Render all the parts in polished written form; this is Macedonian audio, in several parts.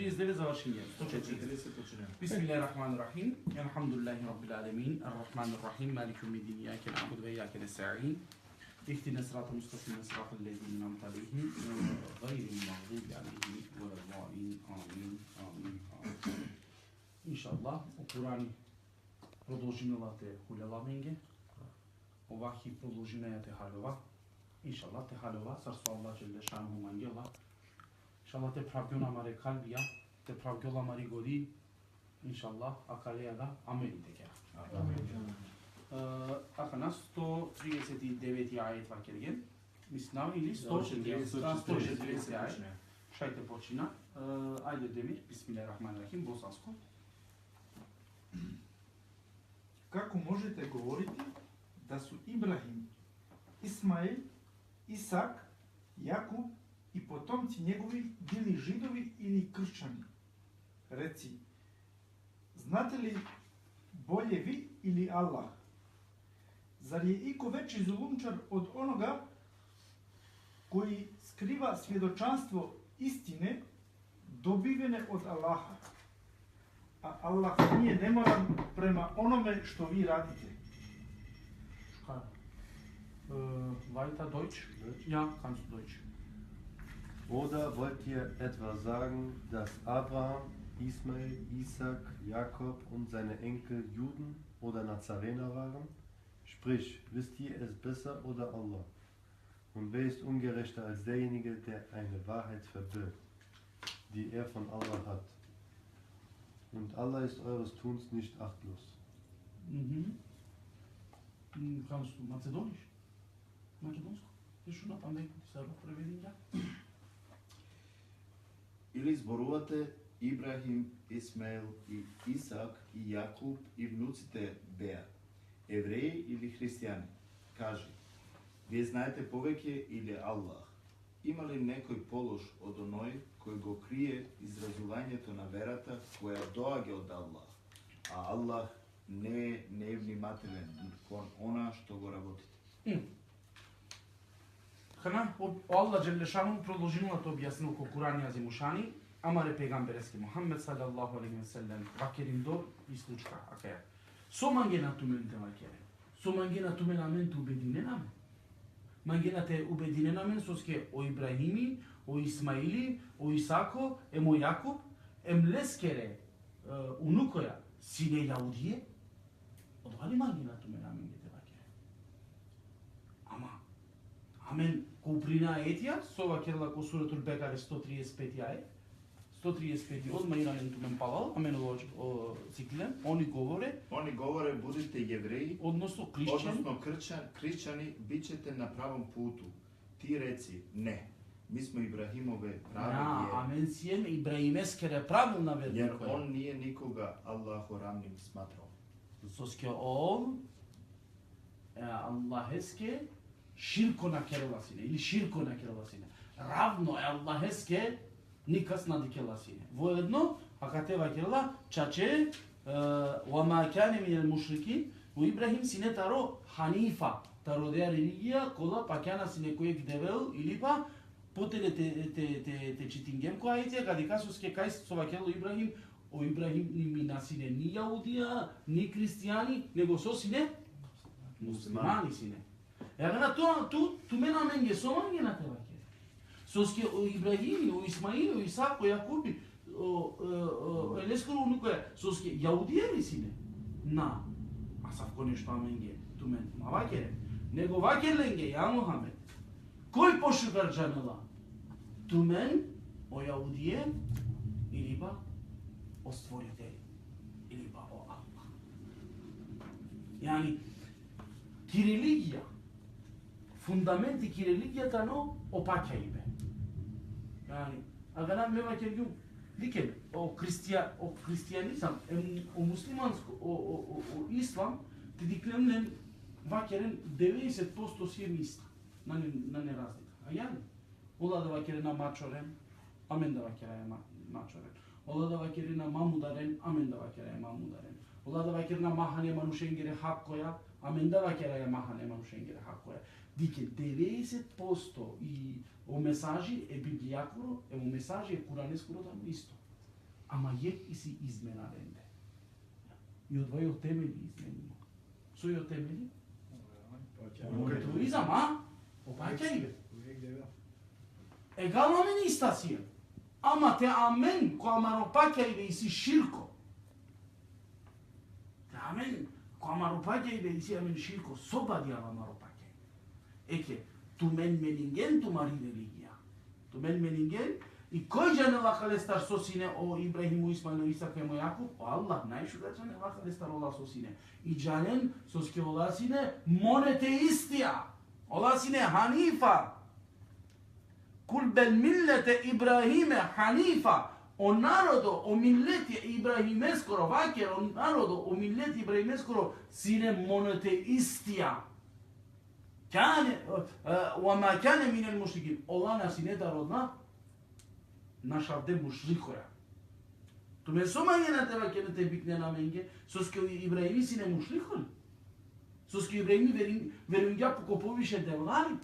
139 завршиње. 140 почнеме. Бисмиллахир-рахманир-рахим. Алхамдулиллахи раббил алемин. Ар-рахманир-рахим. Малики јаумиддин. Ијаке нa'буду ва ијаке неста'ин. Иhdina as-siratal mustaqim, as-siratal ladzina an'amta alayhim, ghayril maghdubi alayhim waladdallin. Amin. Amin. Иншаллах, у Курани продолжинала те хулела менге. Овахи продолжина ја те халова. Иншаллах те халова, сарсу Аллах џелле шану мангела. Иншаллах те правгјона маре калбија, те правгјола мари годи. Иншаллах, акалеја да, амели те кера. Амин. Ака на 139 ајет вакерген. Мислам или 140 ајет. Шајте почина. Ајде Демир, бисмиллахир-рахманир-рахим, босанско. Како можете говорити да су Ибрахим, Исмаил, Исак, Јакуб и потомци негови били жидови или кршćани? Реци, знате ли болje ви или Аллах? Зар je iko veći zulumčar od onoga koji skriva svjedočanstvo istine dobivene od Allaha? A Allah nije nemoran prema onome što vi radite. Weiter Deutsch? Ja, kannst du Deutsch. Oder wollt ihr etwa sagen, dass Abraham, Ismail, Isaac, Jakob und seine Enkel Juden oder Nazarener waren? Sprich, wisst ihr es besser oder Allah? Und wer ist ungerechter als derjenige, der eine Wahrheit verbirgt, die er von Allah hat? Und Allah ist eures Tuns nicht achtlos. Kannst du Mazedonisch? Македонско? Што на памет ти се преведи ја? Или зборувате Ибрахим, Исмаил и Исак и Јакуб и внуците беа, евреи или христијани? Кажи, вие знаете повеќе или Аллах? Има ли некој полош од оној кој го крие изразувањето на верата која доаѓа од Аллах, а Аллах не е невнимателен кон она што го работите? Хана, Allah џелле шану продолжила да објаснил ко Куран јазимушани, амаре пегамберески Мухаммед салаллаху алейхи ве селем, вакерин до и случка, акаја. Со мангена тументе вакере. Со мангена тумена мен ту убединенаме. Мангена те убединенаме соске о Ибрахими, о Исмаили, о Исако, емо Јакуб, лескере унукоја, сине Јаудије. Одвали мангена тумена мен те вакере. Ама Амен куприна етија, сова керла ко суратул Бекаре 135 ајет. 135 одма ирален тумен палал, амен о циклен, они говоре будете јевреи, односно кршćани, бичете на правом путу. Ти реци, не, ми смо Ибрахимове прави вјери. Амен сием Ибрахимескере правилна верникоја. Јер он nije никога Аллаху рамним сматрал. Соске он Аллахеске ширко на кереласине или ширко на кереласине. Равно е Аллахеске никас на дикеласине. Воедно, ака те вакерла, чаче, вама кане минел мушрикин, у Ибрахим сине таро ханифа, таро деа религија, кола пакјана сине којек девел, или па, потеле те читингем која ајтија, кади касуске кај со вакерло Ибрахим, о Ибрахим ни мина сине ни јаудија, ни христијани, него со сине муслимани сине. Ega na tu mena menge so mange na te vake. Соске о Ибрахими, о Исмаили, о Исако, Јакуби, о Елескоро унукоја, соске јаудија ли сине? На. А савко нешто аменге, ту мен, ма вакере. Него вакерленге, ја Мухамед. Кој пошугар джанела? Ту мен, о јаудија, или ба о створители, или ба о Аллах. Јани, ки религија, фундаменти ки религијата но опаќајме. Јани, ага нам мема ќе викем о христијанизам, о муслиманско, о ислам, ти диклемнен вакерен 90% си е миста, на не разлика. А јани, ола да вакере на мачорен, амен да вакере мачорен. Ола да вакере на мамударен, амен да вакере мамударен. Ола да вакере на махане манушенгере хаккоја, амен да вакере махане манушенгере хаккоја. Дике 90% и о месажи е библијакуро, е о месажи е куранескуро да исто. ама и си изменаренде. И од вај темели изменимо. Со ја темели? Католизам, а? Опаќај бе. Егално мен истасија. Ама те амен, која маропаќај бе и си ширко. Те амен, која маропаќај бе и си амен ширко, собади ама маропаќај. Еке, ту мен менинген, ту мари религија. Ту мен менинген, и кој жане лака стар со сине о Ибрахиму, Исмаилу, Исак, Емо, Јакуб? О Аллах, најшуга жане лака стар ола со сине. И джанен со ске ола сине монете истија. Ола сине Ханифа. Кул бел миллете Ибрахиме Ханифа. O narodo, o milleti Ibrahimeskoro, vakjer, o narodo, o milleti Ibrahimeskoro, sine monoteistija. Kane, وما كان من المشركين. Олана сине народна, нашавде мушрикоја. Туме сомање на тебе ке не те бикне на менге, соске Ибрахими сине мушрикој. Соске Ибрахими веруња поко повише девлари.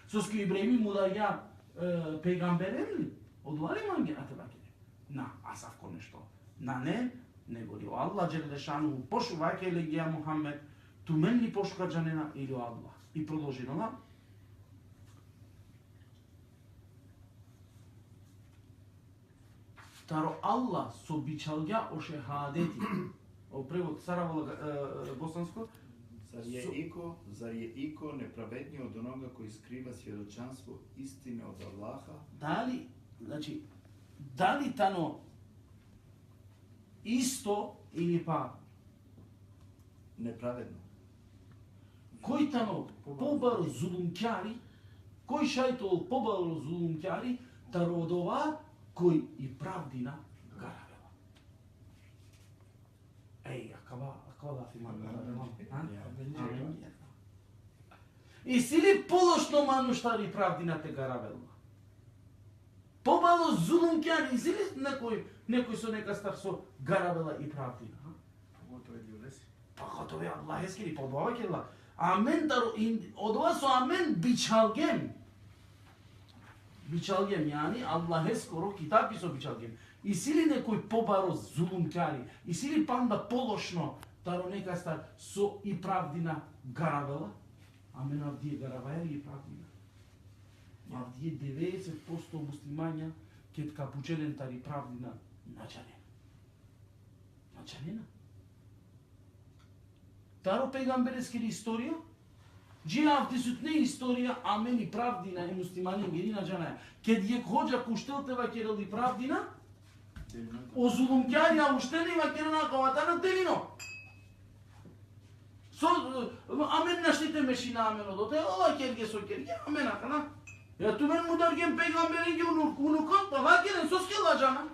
Соске Ибрахими мударја пегамберели. Одвари манге на тебе ке. На, асавко нешто. На не гори Аллах Джелешану, пошувајке легија Мухаммед, тумен ли пошука джанена или Аллах. И продолжинала. Таро Аллах со бичалја о шехадети. О превод Саравола босанско. Zar je iko nepravedniji od onoga koji skriva svjedočanstvo istine od Allaha? Da li tano isto ili pa Nepravedno. Кој тано побаро зулумкјари, кој шајтол побаро зулумкјари, таро од ова кој и правдина гаравела. Акава да ти мага. И сили полошно мануштари правдината гаравела. Побаро зулумкјари, и сили некој со нека стар со гаравела и правдина. Па готово е Аллах ескери, побава келла. Амен таро, од ова со амен бичалгем. Бичалгем, јани, Аллах скоро китапи со бичалгем. И сили некој побаро зулумкари, и сили панда полошно, таро нека стар со и правдина гаравела. Амен авдие гараваја и правдина. Авдие 90% муслимања кет капученен тари правдина начанена. Начанена. Таро пегамберескер историја, джиав десутне историја, амен и правдина и муслимани герина джанаја. Кед јек ходжа куштелтева керел и правдина, о зулумкјарија уштенива керена каватана делино. Амен наштите мешина амен одоте, ова керге со керге, амен акана. Ја тумен мударген пегамберен ги унукот, па вакерен соски ладжана.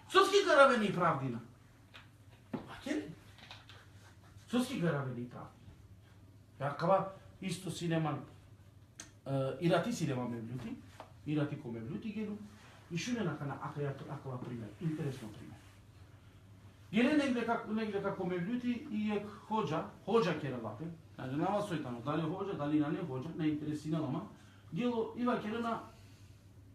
Соски каравени и правдина. Вакерен. Соски гаравени правдина. Јакава исто синеман, ирати синема мевлюти, ирати ко мевлюти гену, и шуне накана акава пример, интересно пример. Геле негде како мевлюти и ек ходжа керелапе, нама сојтано, дали ходжа, дали на не ходжа, не интересина лама, гело ива керена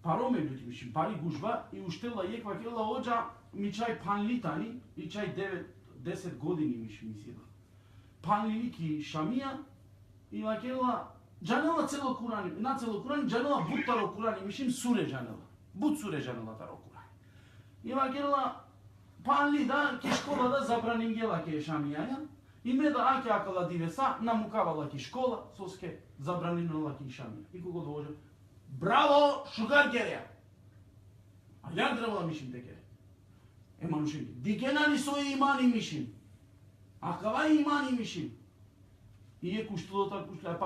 паро мевлюти, мишим, пари гужба, и уштела еква керела оджа, ми чај панлитани, и чај 9-10 години мишим мисила. Панлики шамија и вакела джанела цело Курани, на цело Курани джанела буттаро Курани, мишим суре джанела. Бут суре джанела таро Курани. И вакела панли да ке школа да забраним гела ке шамија, и ме да аке акала дивеса намукавала ке школа, соске забранила ке шамија. И кога дојде, браво, шугар гереја. А ја требала мишим теке. Манушин, дикенали сој имани мишим. Акава имани мишим. И е куштилота куштила,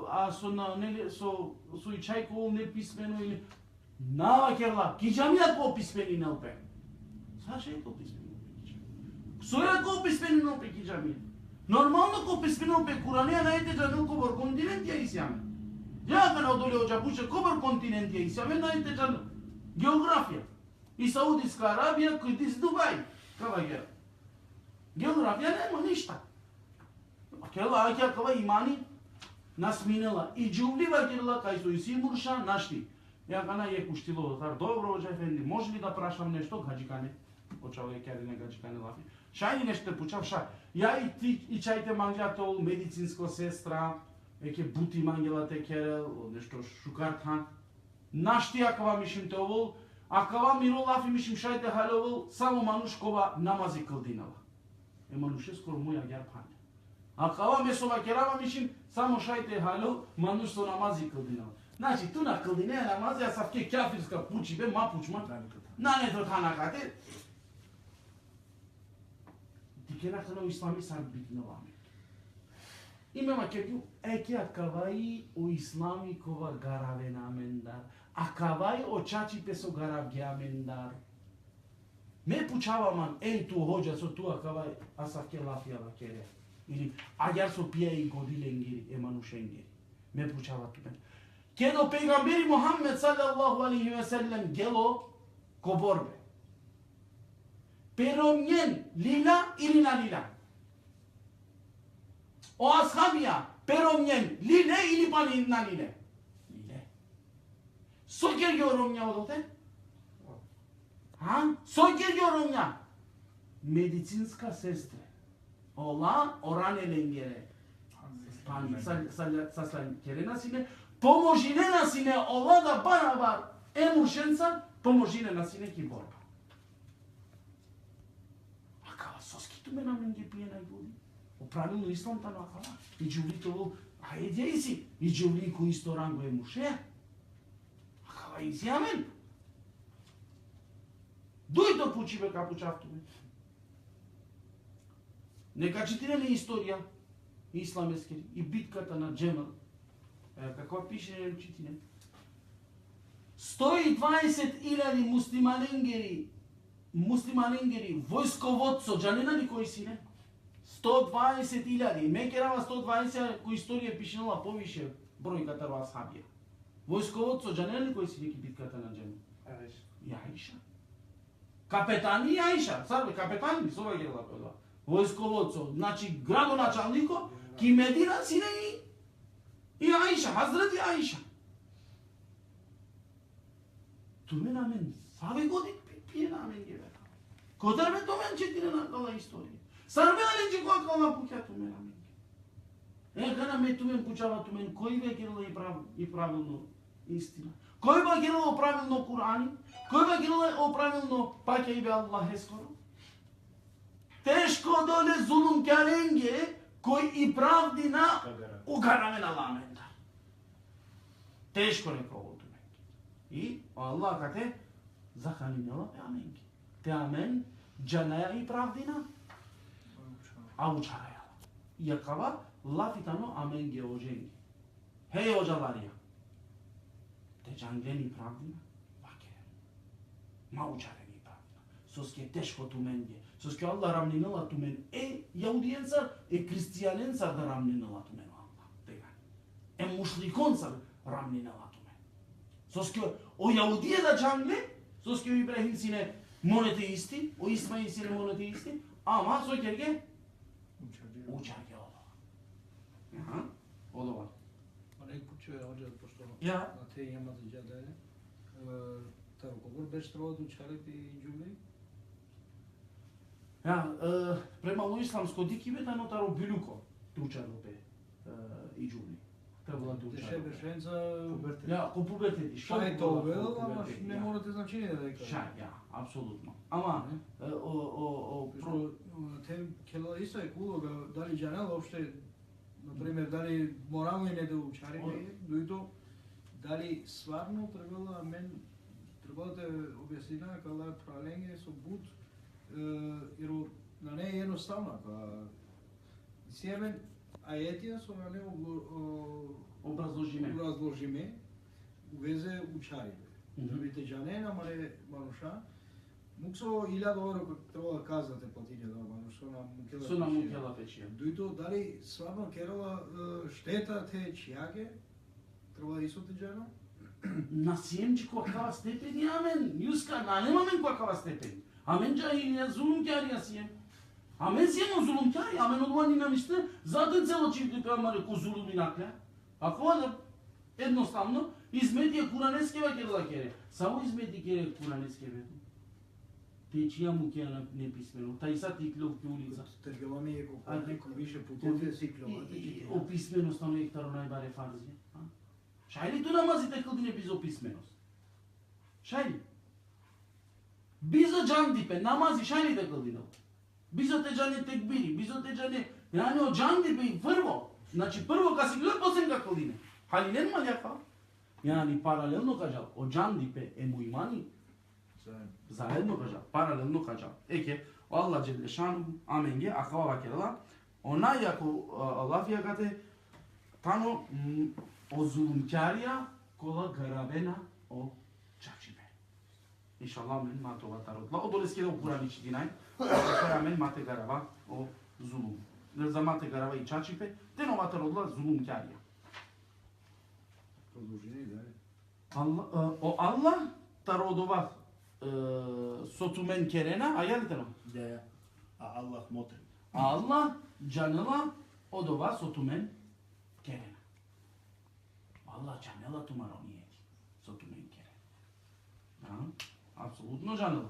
а со и чајко не писмено или нава керла, киџамија ко писмени не опе. Саша е ко писмено опе. Соја ко писмено опе киџамија. Нормално ко писмено опе Куранија најте джанел кобор континент ја исјаме. Ја ме одоле од Джапуше кобор континент ја исјаме најте джанел. Географија. И Саудиска Арабија, кој ти си Дубај. Кава гера. Географија нема ништа. Акела акела имани нас минела и џублива керла кај со Исимурша нашти. Ја гана е куштило тар. Добро, Hoca Efendi, може ли да прашам нешто гаџикане? Очаве керине гаџикане лафи. Шајни нешто пучав ша. Ја и ти и чајте манглјато медицинско сестра, еке бути мангелате керел, нешто шукартан. Нашти акава мишим товол, акава миролафи мишим шајте халовол, само манушкова намази кылдинала. Мануше скоро моја герпане. Акава месова керава мишим, само шајте хало, манушто намази кылдинала. Значи, ту на кылдине намази, а савке кафирска пучи бе, ма пучма. На не тротанакате. Дикенахтано ислами сар битнаваме. Имама кеку, еке акаваи о ислами кова гараве намендар. Акаваи о чачи песо гарав геамендар. Ме пучаваман, еј ту ходжа со ту акаваи, асавке лафијава кере. Или агар со пија и годиленгери, еманушенгери. Ме пучава ту мен. Кедо пегамбери Мухаммед саллаллаху алейхи ве селлем гело ко борбе. Перомнен лила или на лила? O ashabija, peromnjen, lile ili pa na lile? Lile. So geliyor Romnya odote? Ha? So geliyor Romnya? Medicinska sestre. Ola orane lengere. Pan saslan kerena sine. Pomožine na sine ola da barabar emušenca, pomožine na sine ki borba. A kao soski tu me nam nengi pije najbolji. Правилно исламта на хала. И джувлито, а едеј си, и джувли кој исто ранго е муше. А кава иси амен. Дојдо пучибе капу чафтуме. Нека читирене историја, исламескери, и битката на Джемел. Каква пише читине? 120.000 муслималенгери, војсководцо, джанена ли кој си не? 120.000, ме керава 120 кој историја пишенала повише бројката во асхабија. Војсководцо джанели кој си неки битката на Джемел? Јаиша. Капетани Јаиша, сарбе капетани со ова гела кој. Војсководцо, значи градоначалнико ки Медина сине и Аиша, Хазрати Аиша. Туме на мен, саве годин пие на мен геве. Кодар ме томен четире на кала историја. Сарбеален че која кала пуќа туме на мен. Гана ме тумен пучава тумен, кој бе герало и правилно истина. Кој бе герало правилно Курани, кој бе герало правилно паќа и бе Аллах ескоро. Тешко доле зулум кјаренге, кој и правдина угараме на ламента. Тешко нека ово тумен. И Аллах кате заханинела пе аменки. Те амен джанаја и правдина. А учарајала. Јакава лафитано аменге оженги. Хеј ожаларија. Те джангени правдина, ваке. Ма учарени правдина. Соске тешко туменге. Соске Аллах рамнинала тумен. Јаудиенцар, христијаненцар да рамнинала тумен Аллах. Тега. Мушликонцар рамнинала тумен. Соске о јаудие да джангле, соске Ибрахим сине монотеисти, о Исмаил сине монотеисти, ама со керге учарге одова. Одова. Нек пучува оđe пошто Ја. на те има да џаде. Таро кога беше треба да учарите и џули? Ја, према исламско дикиве да нотаро билуко тручаропе и џули. Требала да Теше учаропе. бешенца Ја, ко пубертети, што шај то увел, ама пубертети, не ја. морате значение да дека. Шај, ја, апсолутно. Ама, Те кела исто е улога, дали џанел воопште, например, дали морално и не да учариме, дојдо, дали сварно требала мен, требала да објаснина кала праленге со бут, jer na ne je jednostavna, pa sjemen ajetija su na ne obrazložime u veze učarive. Vidite, džanena mare manuša, mukso $1000 kako treba da kaznate platinje da manuša na mukela Со на мукела печија. Дойдо, дали сварно керала штета те чијаге, треба да исоте дžana? На сиемчи какава степени, амен, јуска, немамен какава степени. Амен џахилија, зулумкјарија сием. Амен сиемо зулумкјари, амен одвани на ниште, затоа цело чивди пеамаре ко зулуми накле. Ако да едноставно, İzmetiye Kur'an eski vakirla kere. Samo izmeti kere Kur'an eski vedu. Te čija mu kera nepismeno. Taj sad ti klop ti ulica. Тргелами е како некој више путеве си кловате. Opismenost ono ektaro najbare farzije. Šajli tu namazite kıldine biz opismenost. Šajli. Bizo can dipe namazi šajli de kıldine. Bizo te džane tekbiri, bizo te džane... Yani o can dipe prvo. Znači prvo kad si gleda, poslije ga kıldine. Halilen mal yaka. Yani paralelno kažal. O can dipe emu imani. Zajedno kažal. Paralelno kažal. Eke, Allah Celle Šanuhu, amenge, akava vakerala. Onaj ako Allah fiyakate, tano o zulumkarija kola garabena o čačime. İnşallah men mato vatarotla. O doleskede o Kur'an içi dinay. Koja men mate garava o zulum. Za mate garava i čačipe, teno vatarotla zulumkarija. Продолжение, да. Allah tarodova sotumen kerena, ayalitano. Да. А Аллах мотри. Allah canıla odova sotumen kerena. Allah canıla tumaro nijeti. Sotumen kerena. Apsolutno canıla.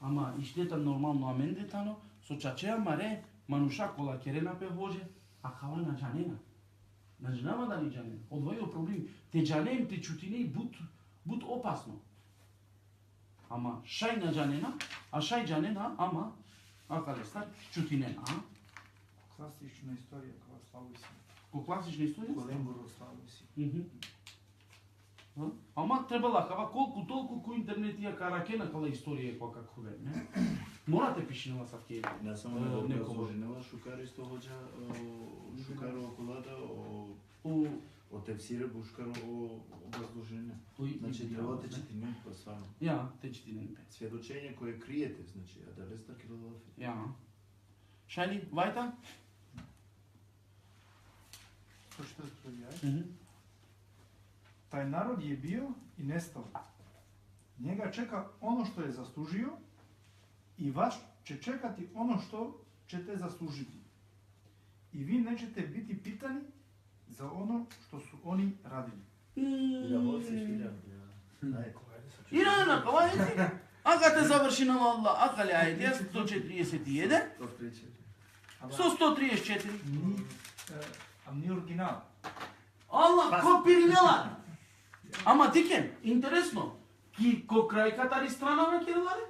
Ama işte tam normalno amende tano, so čačeja mare, manuša kola kerena pe hože, a kava na canena. Ne znamo da li canena. Odvojio problemi. Te canem, te čutine but opasno. Ama šaj na canena, a šaj canena, ama arkadaşlar çutinen ha. Класична историја кога славу си. По класична историја? Големборо славу си. Ама требала кава колку толку ко интернет ја каракена кала историја која како ве, не? Морате пишинала савке. Не само да образложенела шукар исто хоđа шукаро околада о тефсире бушкаро образложение. Значи треба те четине па свано. Ја, те четине. Сведочење кое криете, значи, а да леста килолафи. Ја. Шајли, вајта? Што што ја? Тај народ je bio i nestao. Njega čeka ono što je zaslužio i vas će čekati ono što ćete zaslužiti. I vi nećete biti pitani za ono što su oni radili. Irana, kavajte? Aka te završi na Allah, aka li ajde, 141, 134. Ni original. Allah, kopirnela. Ama tiken, interesno. Ki ko kraj katari strana na kirlare?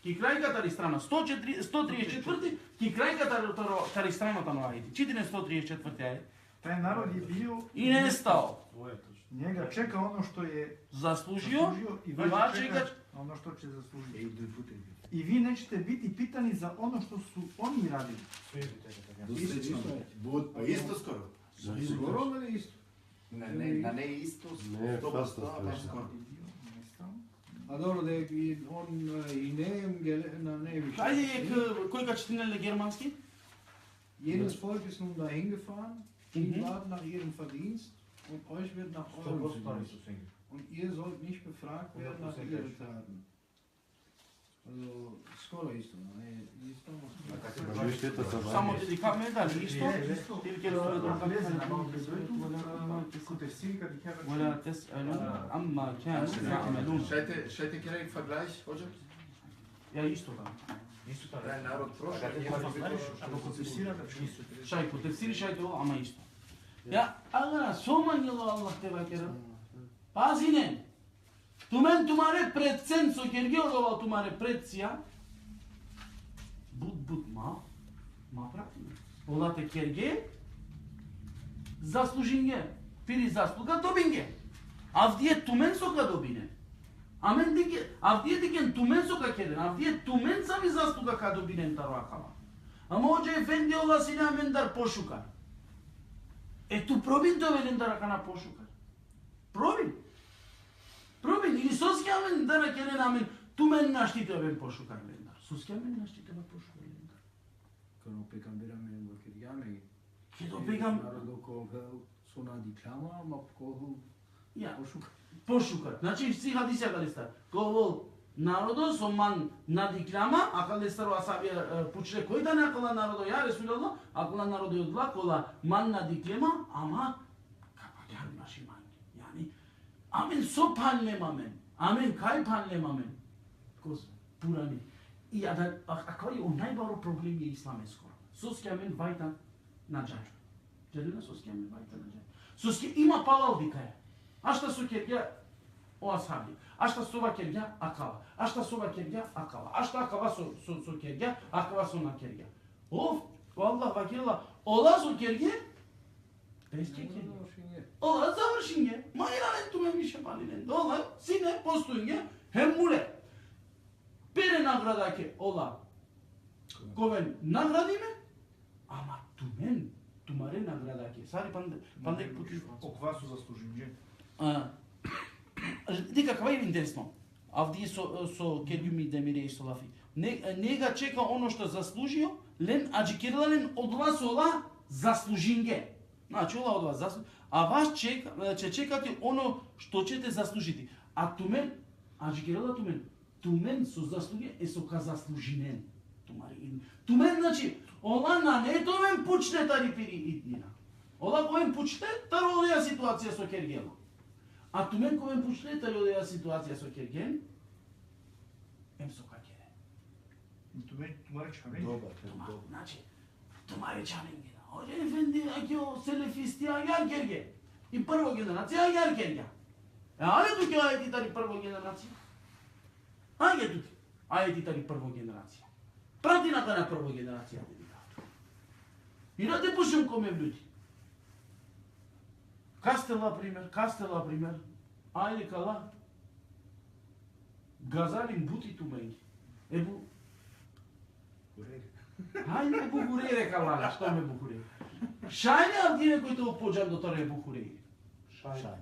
Ki kraj katari strana 134, ki kraj katari strana tamo ajde. Čitine 134 ajde. Taj narod je bio I nestao. njega čeka ono što je Zaslužio i vas vas čeka čeka ono što će zaslužiti. I vi nećete biti pitani za ono što su oni radili. Па исто скоро. Скоро или исто? Не исто, Не, 100%, фаста ама слушам. скоро. А добро, да он и не више. Ajde, koji ka četinele germanski? Jedes Volk ist nun dahin gefahren, die warten nach ihrem Verdienst und euch wird nach eurem Verdienst. Und ihr sollt nicht befragt werden nach ihren Taten. Also, skoro isto, ne? Isto. Вие ще те Само ти дикаме дали исто? Или ке ولا تسألوا عما كانوا يعملون. Шајте керек фаглајш, хоđа? Ja isto da. Тај народ прошao. Šaj po tefsiri, šaj to, ama isto. Ja, aga, somanjelo Allah te vakera. Pazine. Tumen tumare predsen, so kergeolova tumare predcija. Bud, ma pratim. Ola te kerge, zaslužinge. Piri zasluga dobinge. Avdiye tumen soka dobine. Amen dike, avdiye diken tumen soka keren. Avdiye tumen sami zasluga ka dobinen taro akama. Ama hoca efendi ola sine amen dar pošukar. Tu probin to velin dar akana pošukar. Probin. Ili soski amen dar keren amen tumen naštite amen pošukar velin dar. Soski amen naštite amen pošukar velin dar. Când pegambera men vakirjame. Kedo pegam... Narodu koga su na diklama, ma kogu Ja, pošuka. pošukar. Znači, svi hadisi akalistar. Govol narodu soman nadiklama, akalistar o asabija pučle koji da ne akala narodu, ja Resulallah, akala narodu odla kola man nadiklama, ama kapagar naši mangi. Yani, Амен, со панлем амен. Амен, кај панлем амен. Кос, пурани. И кај о најбаро проблем е исламе скоро. Соски амен вајта на джаджу. Джадина соски амен вајта на джаджу. Соски има палал викаја. Ашта со кергја о асхаби. Ашта сова кергја акава. Ашта сова кергја акава. Ашта акава со кергја, акава со на кергја. Аллах вакирла, ола со кергја, без кергја. Ола завршиње. Мајрален туме више палилен. Ола сине постојње, хемуле. Пере наградаке ола. Ковен наградиме, ама тумен, тумаре наградаке. Сари пандек пути. Оква су заслужиње. Дека кај е интересно. Авдие со кергјуми демире и со лафи. Нега чека оно што заслужио, лен аџикерлален од вас ола заслужинге. Значи ола од вас заслужи, а вас чекате оно што ćete заслужити. А тумен аџикерла тумен со заслуги е со заслужинен. Тумен значи ола на не тумен пучне тари пири иднина. Ола коен пучне тари одеја ситуација со кергела. А тумен коен пучне тари одеја ситуација со керген, ем со какере. Тумаре чаненге. Добар. Значи, тумаре чаненге. Оје ефенди, ајо селефисти, ајар керге. И прво генерација, ајар керге. Ајде туке ајде тари прво генерација. Ајде тари прво генерација. Прати на прво генерација. И да те пушим коме луѓи. Кастела пример. Ајде кала. Газалин бути туменги. Ебу. Ајде бухурере кала, што ме бухурере. Шајне авдине кој те опоđам до торе бухурере. Шај.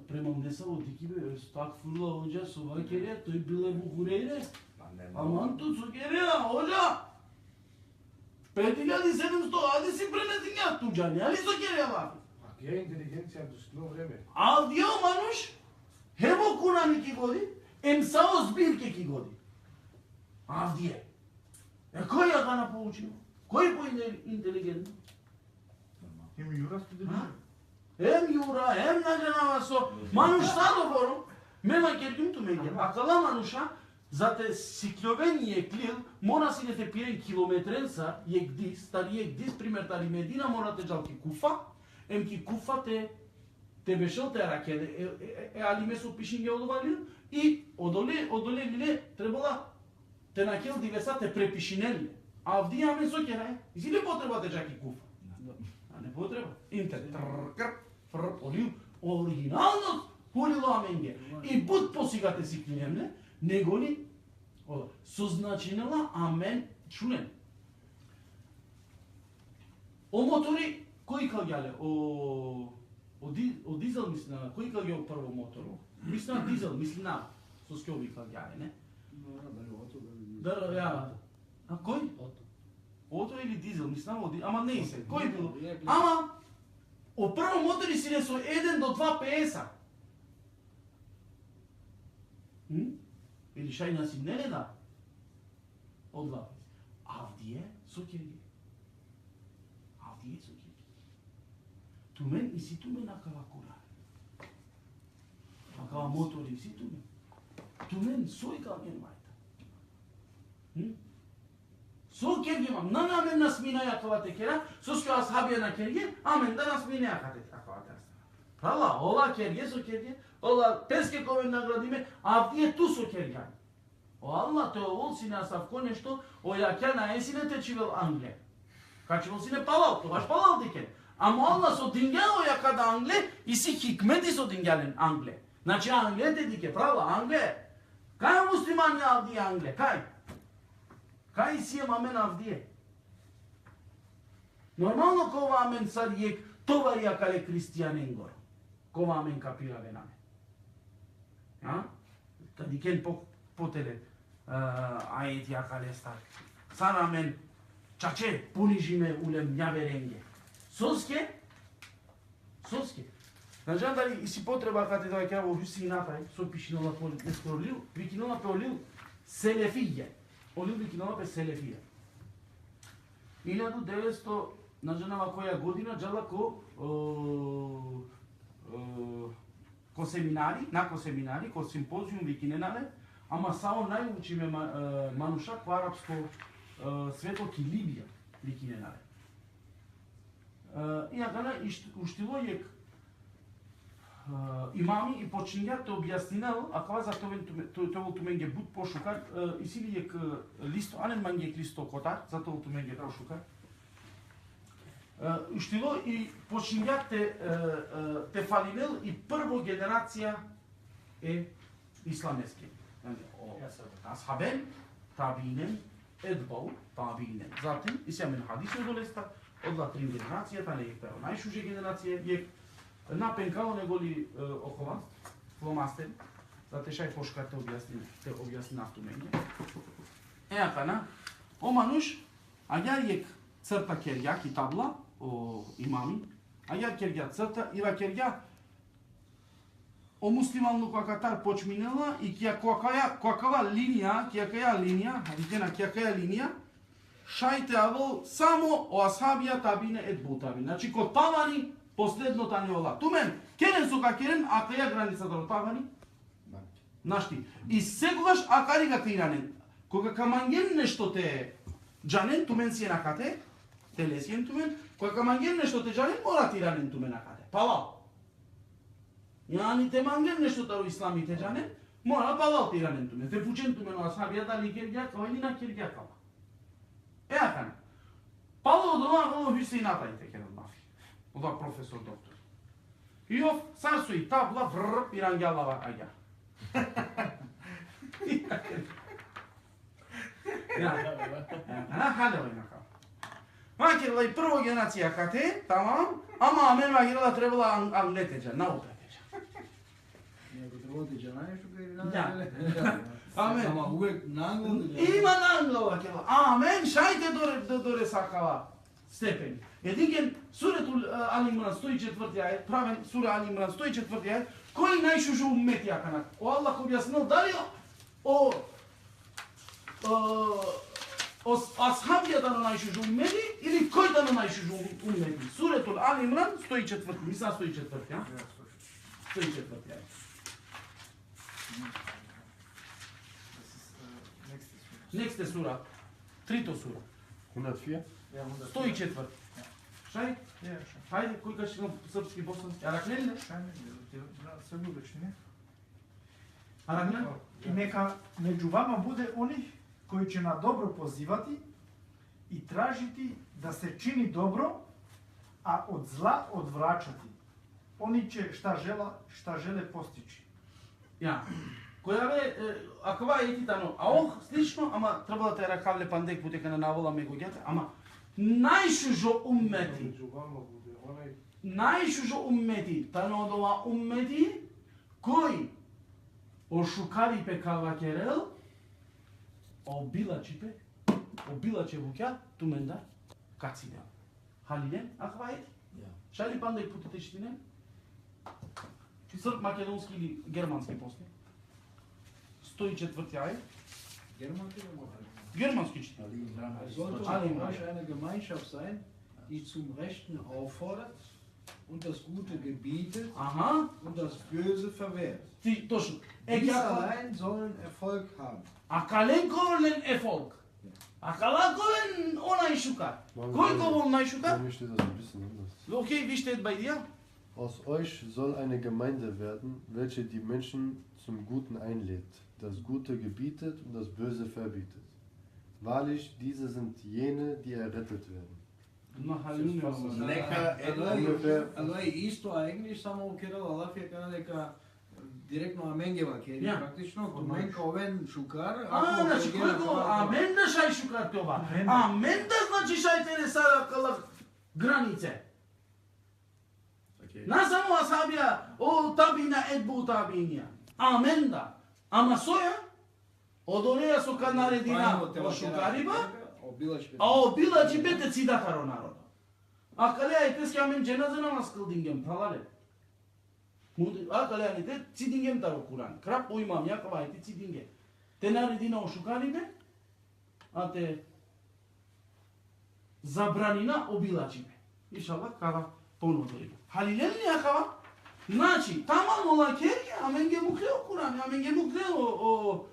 Према унеса од дикибе, стак фурла оđа со вакере, тој биле бухурере. Аман тут со кереа, оđа. 5700, ајде си пренеси ја туđани, али со кереа вафи. А ке е интелигенција до силно време? Авдио мануш, хево кунани ки годи, емсао збирке ки годи. Авдие. Кој ја га напоучил? Кој по-интелигентно? Ем Јура студент. Ем Јура, ем наđенава со... Мануш садоборо, мема кергим ту меге. А кала мануша, за те сикловени е клил, мора си не те пирен километренца, егдис, тари егдис, пример тари Медина, мора те джал ки куфа, ем ки куфа те бешел те ракеде, али месо пишинге одовалил, и одоле лиле требала те накел дивеса те препишинели. А вдија мен со керај, и си не потреба те джаки куфа. А не потреба. Интер, олил, оригиналност, хулило аменге. И пут посигате си клиемне, него ли, со значинела амен чунен. О мотори, кој калѓале? О дизел мислина, кој калѓа прво мотору? Мислина дизел, мислина, со скјоби калѓале, не? Да, ја. А кој? Ото или дизел, мислам, ама не се. Кој било? Ама, о прво мотори си не со 1 до 2 PS-а. Или шајна си не да? Од 2 PS. Авдие со керги. Тумен и си тумен акава кура. Акава мотори си тумен. Тумен сој камен мајта. Со керги мам, намен нас минаја това те кера, со скоја асхабија на керги, амен да нас минаја кате такова терстана. Прала, ола керги со керги, ола песке коме наградиме, а вие ту со керги. О Аллах те овол си на савко нешто, о јаќа на есине те чивел Англе. Качивол си не палал, тоа палал дике. Ама Аллах со дингјало јака да Англе и си хикмети со дингјален Англе. Значи Англе те дике, прала, Англе. Кај муслимани авдие Англе, кај? Кај си е мамен авдие? Нормално кова амен сад јек товари јакале христијанин гор. Кова амен капира венаме. Кади кен потеле ајет јакале стар. Сар амен чаче понижиме улем њаверенге. Соске? Значи дали и си потреба каде да ќе во Хусината, со пишинола по нескоролил, викинола по олил селефија. Олил викинола по селефија. 1900 на женава која година джала ко ко семинари, ко симпозиум викиненале, ама само најучиме мануша ко арапско свето ки Либија викиненале. И агана уштило јек имами и почиња те објаснинал, а кога за тоа туменге буд пошукар, и сили јек листо, анен манге листо котар, за тоа туменге пошукар. Уштило и почиња те фалинел и прво генерација е исламески. Асхабен, табинен, едбау, табинен. Затим, и сега мен хадисе долеста, одла три генерацијата, не е најшуже генерација, јек напенкало неголи около фломастер, за те шај пошкар те објасни автоменје. Акана, о мануш, агар јек црта керја ки табла, о имами, агар керја црта, ива керја о муслимално квакатар почминела и кјакава линија, шајте авол само о асхабија табине едбутаби. Значи, ко тавани, последното не ола. Тумен, керен сука керен, а каја граница до тавани? Нашти. И секогаш акарига тиранен. Кога каманген нешто те джанен, тумен си е накате, телесиен тумен, кога каманген нешто те джанен, мора тиранен тумен накате. Палал. Јани те манген нешто таро ислами те джанен, мора палал тиранен тумен. Те пучен тумен о асхабија дали кергјакава или на кергјакава. Акана. Пало од ова Хюсейната и теке на ова професор доктор. И ов сарсуи табла врр пирангјалава аѓа. Халева инака. Макерла и прво генерација кате, тамам, ама мен магирала требала англетеджа, наупетеджа. Ако требало ти джанајешто или Да. Амен. Ама увек на англо. Има на англо кела. Амен, шајте доре сакава степени. Едиген суретул Али Имран 104 ајет, правен сура Али Имран 104 ајет, кој најшужу уммети акана? О Аллах објаснил дали о асхабијата на најшужу уммети или кој да на најшужу уммети? Суретул Али Имран 104, мисля 104, а? 104 ајет. Next сура. Трито сура. 104? 104. Шај? Хајде, кој каш на српски боснански? Аракнен ли? Се будеш, не? Аракнен? И нека меѓу вама буде они кои ќе на добро позивати и тражити да се чини добро, а од зла одврачати. Они ќе шта желе постичи. Ја. Која бе, ако ва етитано, а ох, слично, ама требало те ракавле пандек бутека на навола мегоѓата, ама најшужо уммети. Најшужо уммети, тано од ова уммети, кој ошукари пекава керел, обилачипе, обилаче вуќа, тумендар, кацидел. Халилен, ако ва ети? Шали пандек путете штине? Срп македонски или германски после? 104 ајет. Germanski steht. Es sollte von euch eine Gemeinschaft sein, die zum Rechten auffordert und das Gute gebietet und das Böse verwehrt. Точно. Dies allein sollen Erfolg haben. Акален ковен Erfolg. Акала ковен онај шукар. Кој ковен онај шукар? Bei mir steht das ein bisschen anders. Okay, wie steht bei dir? Aus euch soll eine Gemeinde werden, welche die Menschen zum Guten einlädt, das Gute gebietet und das Böse verbietet. Wahrlich, diese sind jene, die errettet werden. Allora, isto eigentlich само керал Аллах ја кажа дека директно аменгева кери, практично тумен ковен шукар. Значи кој го амен да шај шукар тоа? Амен да значи шај те не сара кала границе. На само асабија, о табина едбу табинија. Амен да. Ама соја од онеја со кад наредина о шукариба, а обилачи бете цидатаро народа. А кале ајте ски амен дженаза намаз кылдингем, талале. А кале ајте цидингем таро Куран. Крап о имам јакава ајте цидинге. Те наредина о шукарибе, а те забранина обилачибе. Иншаллах кава понудориба. Халилен ли јакава? Значи, таман ола керке, амен ге муклео Куран, амен ге муклео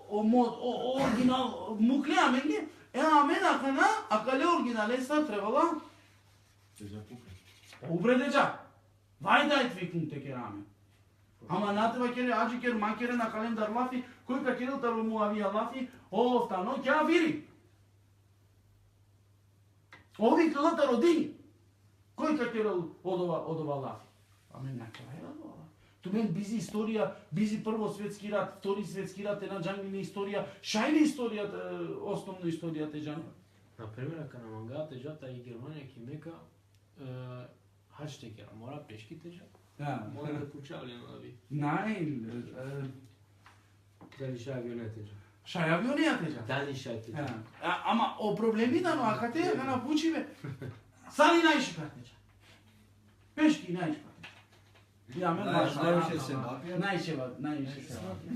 оригинал мукле, амен ге, амен акана, акале оригиналеста требала убредеджа. Вајдајт викнум те кераме. Ама на треба кере, аджи кер, макере на календар лафи, кој ка керил тару муавија лафи, офтано, кјафири. Ови килата родини. Кој ка керил одова лафи? Аме на крај одова. Тумен бизи историја, бизи прво светски рат, втори светски рат, една джангина историја, шајна историјата, основна историјата е джангина. Например, ако на мангаата жата и Германија ки мека хаштекера, мора пешки тежа. Мора да пучавли на ви. Дали ша авионе тежа. Шај авионија тежа. Дали ша тежа. Ама о проблемите но ака те га напучиве. Сали најши тежа. Пешки најши тежа. Ja, men Najviše se vapija. Najviše se vapija.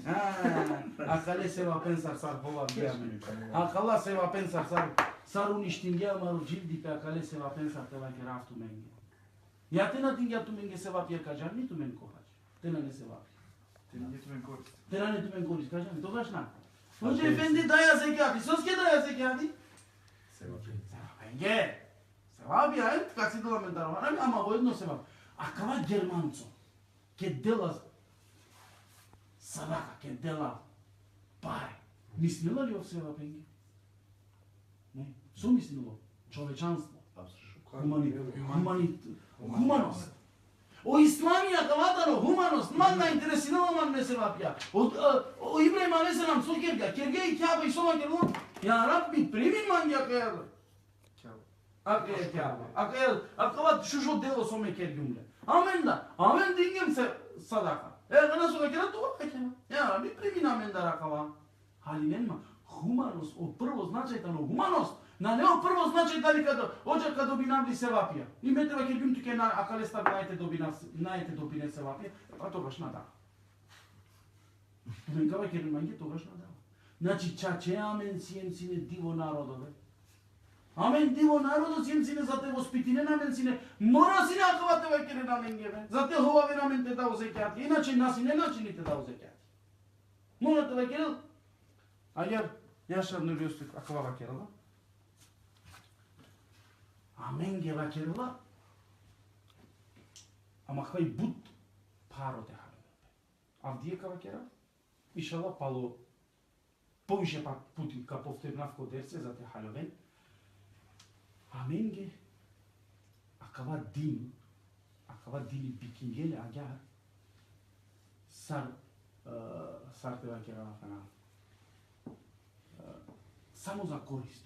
A kale se va pensar sar hova gjemen. A kala se va pensar sar uništin gjemen cildi pe a kale se va pensar te va geraftu menge. Ja te na tinga tu menge se vapija kažan, ni tu men kohač. Te na ne se vapija. Te не tu men korist. Te na ne tu men koris kažan, to gaš na. Hoće efendi daja zekati, soske daja zekati? Se vapija. Menge. Se vapija, kad si dola mentarova, ama vojedno se vapija. A kava germanco? Che dela sadaqa, che dela pare. Mislila li ovseva pengi? Ne. Su mislilo? Čovečanstvo. Humanost. O islamija kavatano humanost. Man na interesinala man me se vapja. O Ibrahima aleyhisselam su kerga. Kerge i kjaba i soma kerlo. Ya Rabbi primin man ya kerlo. Kjaba. Akavat šušo delo some kergumle. Amen da. Amen dingem se sadaka. Gana su ga kera to vakajena. Ja, Rabbi primi na amen da rakava. Ali nema humanost, o prvo značajtano humanost. Na neo prvo značajtani kada dobi navli se vapija. I me treba kergum tuke na akale stav najete dobine se vapija. Pa to baš nadava. Men kava kergum mangi to baš nadava. Znači čače amen sijemcine divo narodove. Амен диво народот сине за те воспитине намен сине мора сине акавате векере намен гебе за те хубави намен те да узекјати иначе наси не начините да узекјати мора те векере ајер јаша нелиостик акава векерела амен ге векерела ама хај бут паро те хале авдие ка векера ишала пало повише пути ка повторнав кодерце за те халовен Amenge akava dini bikingele agar sar te va kera fana samo za korist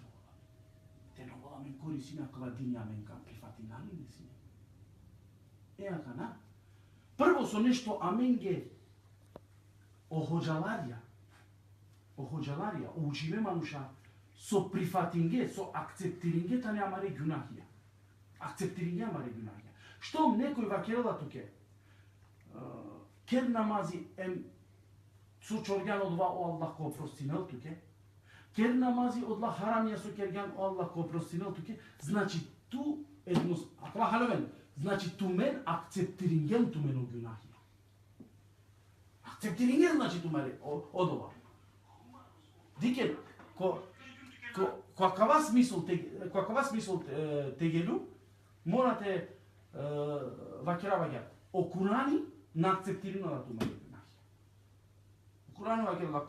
te no vola men korisina akava dini amen ka prifatinali nesine akana prvo so nešto amenge ohođalarija užive manuša so prifatiringe, so akceptiringe ta ne amare günahija. Akceptiringe amare günahija. Što nekoj vakerela tuke? Ker namazi su čorgan odva o Allah ko oprostinel tuke? Ker namazi odla haramija su kergan o Allah ko oprostinel tuke? Znači tu ednos, akva haloven, znači tu men akceptiringen tu men o günahija. Akceptiringen znači tu mare odova. Diken, какава смисол тегелу морате вакера о Курани на акцептирано на тума Курани вакера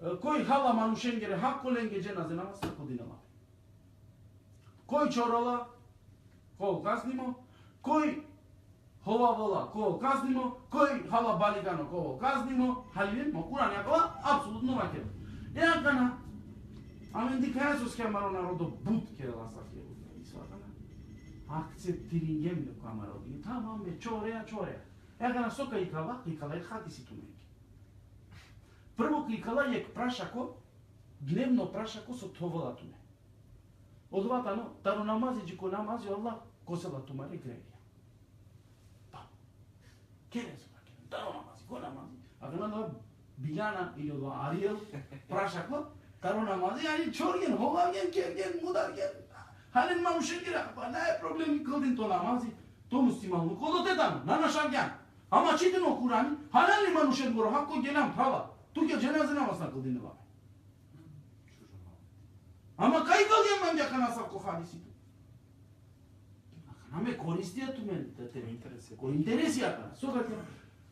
кој хала манушенгере хаколенге джена за намаз кодинала кој чорола кој казнимо кој хова вола кој казнимо кој хала балигано кој казнимо халилен мо Курани акова апсолутно вакера Јакана, амен дика Јесус ке амаро народо бут ке ласафија исватана. Акцептирингем ко амаро и тама ме чореја. Јакана сока икала е хадиси туменки. Прво кликала ек прашако, гневно прашако со товала туме. Одватано, таро намази джико намази Аллах косела тумаре гревија. Па. Кере се паке, таро намази, ко намази. Акана Biljana ili od Ariel, prašaklo, taro namazi, ali čorgen, hovavgen, kergen, mudargen, halen manušengira, pa ne je problem kildin to namazi, Тому стимално кодоте там, на нашагян. Ама читено Курани, халали манушен горо, хако гелам права. Туке дженаза намаз на кылдынылар. Ама кај калгем мен дека на сако хадисито? Аме користија ту мен, те кој интересија кана. Сога те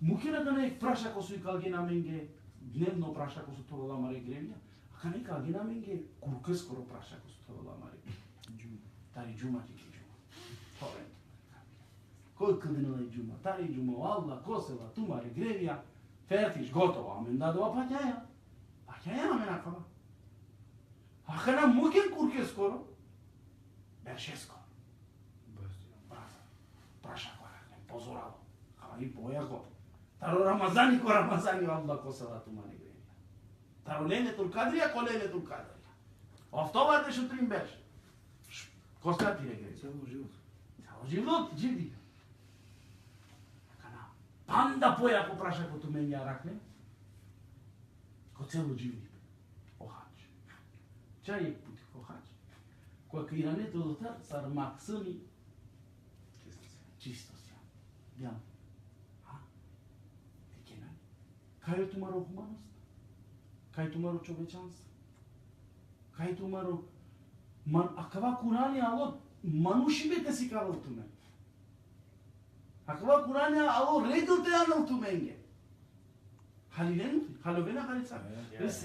мукера да не праша ко су и калге на менге, дневно праша ко су тоа маре гремја, а кане калге на менге курка скоро праша ко су тоа маре. Тари джума ти джума. Торен. Кој калдинала и джума, тари джума, алла, косела, ту маре гремја, фертиш, готово, амен дадова паќаја. Паќаја амен акава. А кана мукен курке скоро, беше скоро. Праша кора, позорало. Ама и појако. Таро Рамазани ко Рамазани алла косела тума не гребја. Таро лелетул кадрија ко лелетул кадрија. Офтовар деш утрин беше. Коска ти не гребја. Цело живот. Цело живот, живи. Кана. Панда појако праша ко туменја ракне. Ко цело живи. Охач. Чај е пути охач. Која кајрането дотар сар максами чисто си. Ја. А? Екена. Кај тумаро хуманост? Кај тумаро човечанство? Кај тумаро а кава Курани ало мануши бете си кавал туме. А кава Курани ало редил те анал туменге. Халилен, халовена халица.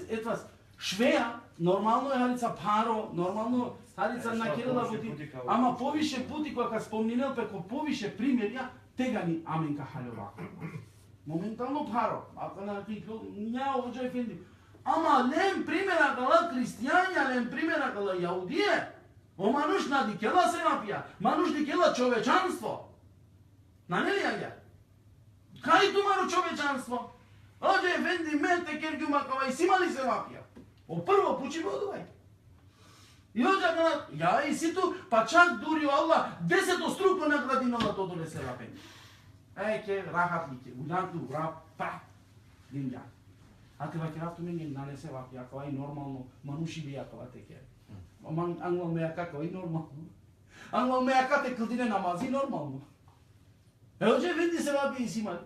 Етвас швеа нормално е халица паро, нормално халица на Кирила води. Ама повише пути кога спомнинел пеко повише примерја тегани аменка халова. Моментално паро. Ако на ня овоџа ефенди. Ама лем примера кала христијања, лем примера кала јаудие. О мануш на дикела се напија. Мануш дикела човечанство. На нели ја? Кај тумаро човечанство? Оđe ефенди менте кергјума кава и симали се напија. О прво пучи водувај. И оđa кана, ја и ситу, па чак дури Аллах 10 струко наградинала то донесе лапен. Ке рахатлике, улянту, рап, па, динја. А кава ке рафту мене нанесе вапја, кава и нормално, мануши би јакава теке. Англал ме јака, кава и нормално. Англал ме јака те кълдине намази, нормално. Оđe венди се вапи и симали.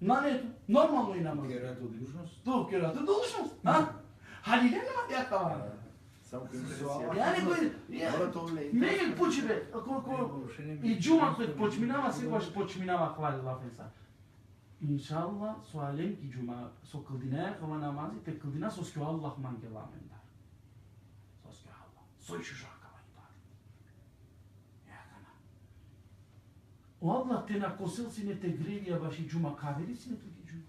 Нането, нормално и намази. Керато длужност. То, керато длужност, а? Али не нема јакава. Само Ја некој, не пучи бе, и джума кој почминава, секогаш почминава хвали лафенса. Иншалла, со алемки джума, со кълдинаја кава намази, те кълдина со скјо Аллах манге ламендар. Со скјо Аллах, со ишуша кава имбар. Јакана. О Аллах те накосил си не те гревија ваши джума, кавери си не туки джума.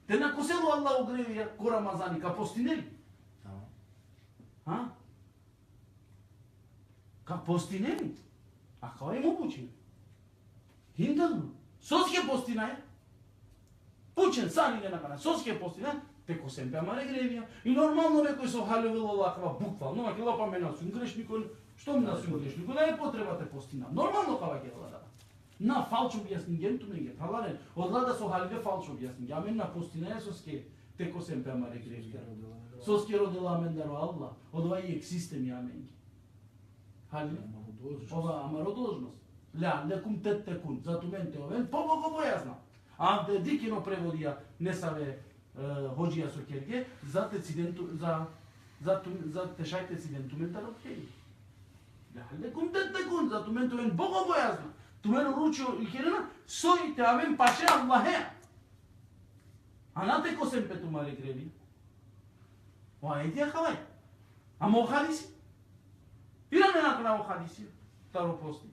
Те накосело Аллах огревија ко Рамазани, ка постинели. А? Ка постинели? А кај му пучи? Хиндално. Соске постинај. Пучен, сани не накана. Соске постинај. Теко семпе амаре гревија. И нормално некој со халевила лаква буквално, ма ќе лапа ме на сум грешникон. Што ми на сум грешникон? Не е потреба те постина. Нормално кава ќе ладава. На фалчо објаснен ту меѓе. Паларен, одлада со халеве фалчо објаснен. Ја мен на постинај соске. Теко семпе амаре гревија. Соске родила амен даро Аллах. Одва и ексистем ја амен. Хали? Ова амаро должност. Ля, лекум тет текун, зато мен те овен, по-бого бојазна. А де дикино преводија не саве ходжија со керге, за тециденту, за тешај тециденту мен таро хеј. Ля, лекум тет текун, зато мен те овен, бого бојазна. Ту мен уручио и херена, сој те авен паше Аллахе. А на теко сем пету маре греви. Оа едија хавај. Ама о хадиси? Иране накона о хадиси, таро пости.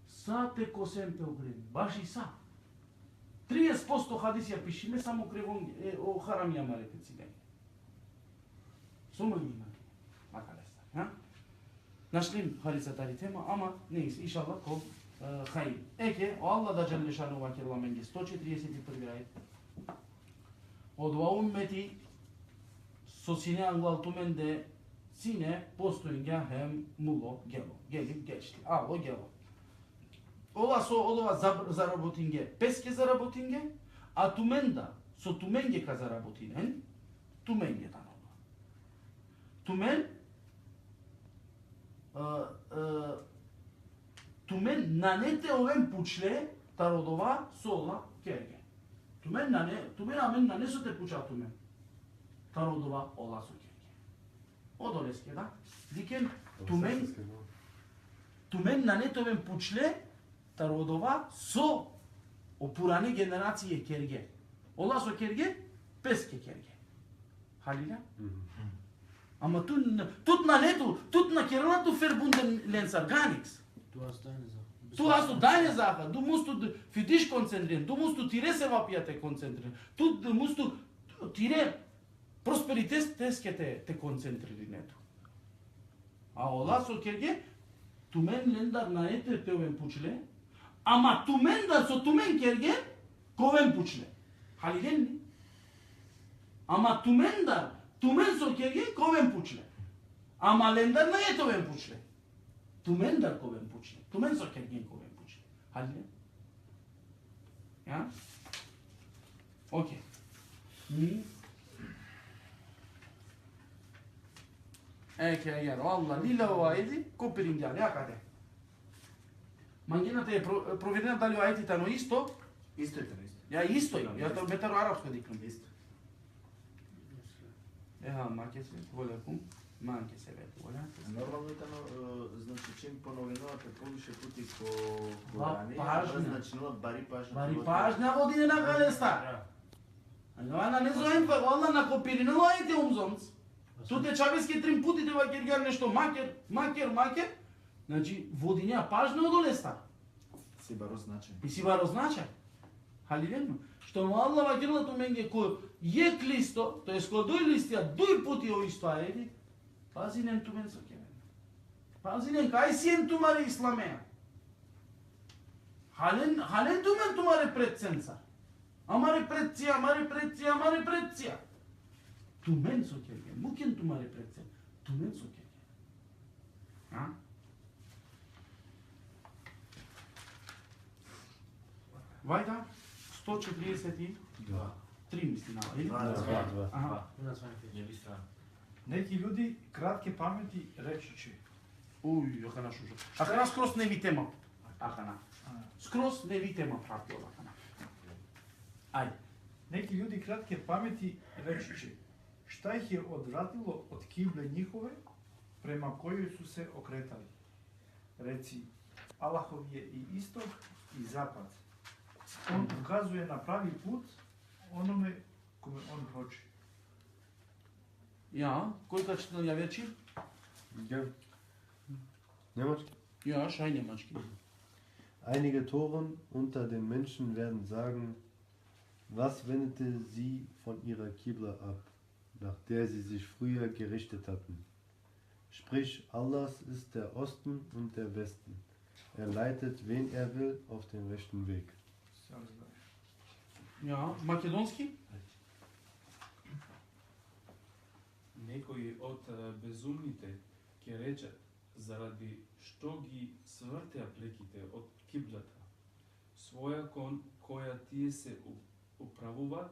Са теко семпе огреви, баш и са. 30% хадисија пишиме само кревон о харамија марете цигани. Сома има. Макалеста, Нашлим хариса тари тема, ама нейс, иншаллах, ко хаим. Еке, о Аллах да джалле шану вакирла менге 141 ајет. Од ва уммети со сине англалтуменде сине постојање хем муло гело. Гелим гечти. Ало гело. Ова со ова заработинге, песке заработинге, а туменда со туменге ка заработинен, туменге танова. Тумен тумен нанете овен пучле тародова сола керге. Тумен амен нанесоте пуча тумен. Тародова ола со керге. Одолеске, да? Дикен тумен нанете овен пучле тародова со опуране генерације керге. Ола со керге, песке керге. Халиля? Ама тут на нету, тут на керелату фербунден ленсар ганикс. Tu hast du deine Sache, du musst du für dich konzentrieren, du musst du tire se vapiate konzentrieren, du musst du tire prosperites que te koncentriri netu. A ola so kerge, tu men lendar na ete te oven pučle, ama tu men da so tu men kerge, koven pučle. Haligen ama tu men so kerge, koven pučle. Ama lendar na ete oven pučle. Tumen dar koven pučle. Tumen so kergen koven pučle. Halde? Ja? Okay. Kerger. Valla lila o ajeti, kopiringjali. Ja kade? Mangina te proverena da li o ajeti tano isto? Исто е тоа исто. Ja isto je. Ja to betar arapsko diklam. Исто. Eha, make se volea cum? Manche se vede, volea. Нормално е тано, значи чим поновинувате повише пути по Ва Корани, пажња. значило бари пажња. Бари pažnja vodi na galesta. Ana ne zoim pa valla na kopirina lajte umzonc. Tu te čabeski trim puti te vakirgar nešto maker. Znači vodinja pažnja od olesta. Си баро значај. I si baro značaj. Halileno. Što mu Allah vakirla tu menge ko je klisto, to je skladoj listija, duj puti o isto ajedi, pazinen tu men so kemen. Pazinen kaj si en tu mare islamea. Halen tu men tu mare predsenca. Amare predcija. Tu men so kemen. Muken tu mare predsen. Tu men so kemen. Ha? Vajda, 143 mislim, ili? Aha. Неки луѓи кратки памети речи че. Уј, ахана шушо. Ахана скроз не ви тема. Ахана. Скроз не ви тема пратила ахана. Ајде. Неки луѓи кратки памети речи че. Шта их е одвратило од кибле njihove према којој су се окретали. Реци, Аллахов е и исток и запад. Он указуе на прави пут ономе коме он хоче. Ja, koј ка читал ја вечи? Ja. Немачки? Ja, шај немачки. Einige Toren unter den Menschen werden sagen, was wendete sie von ihrer Qibla ab, nach der sie sich früher gerichtet hatten. Sprich, Allahs ist der Osten und der Westen. Er leitet, wen er will, auf den rechten Weg. Ja, македонски? Некои од безумните ќе речат, заради што ги свртеа плеките од киблата, своја кон која тие се управуваат,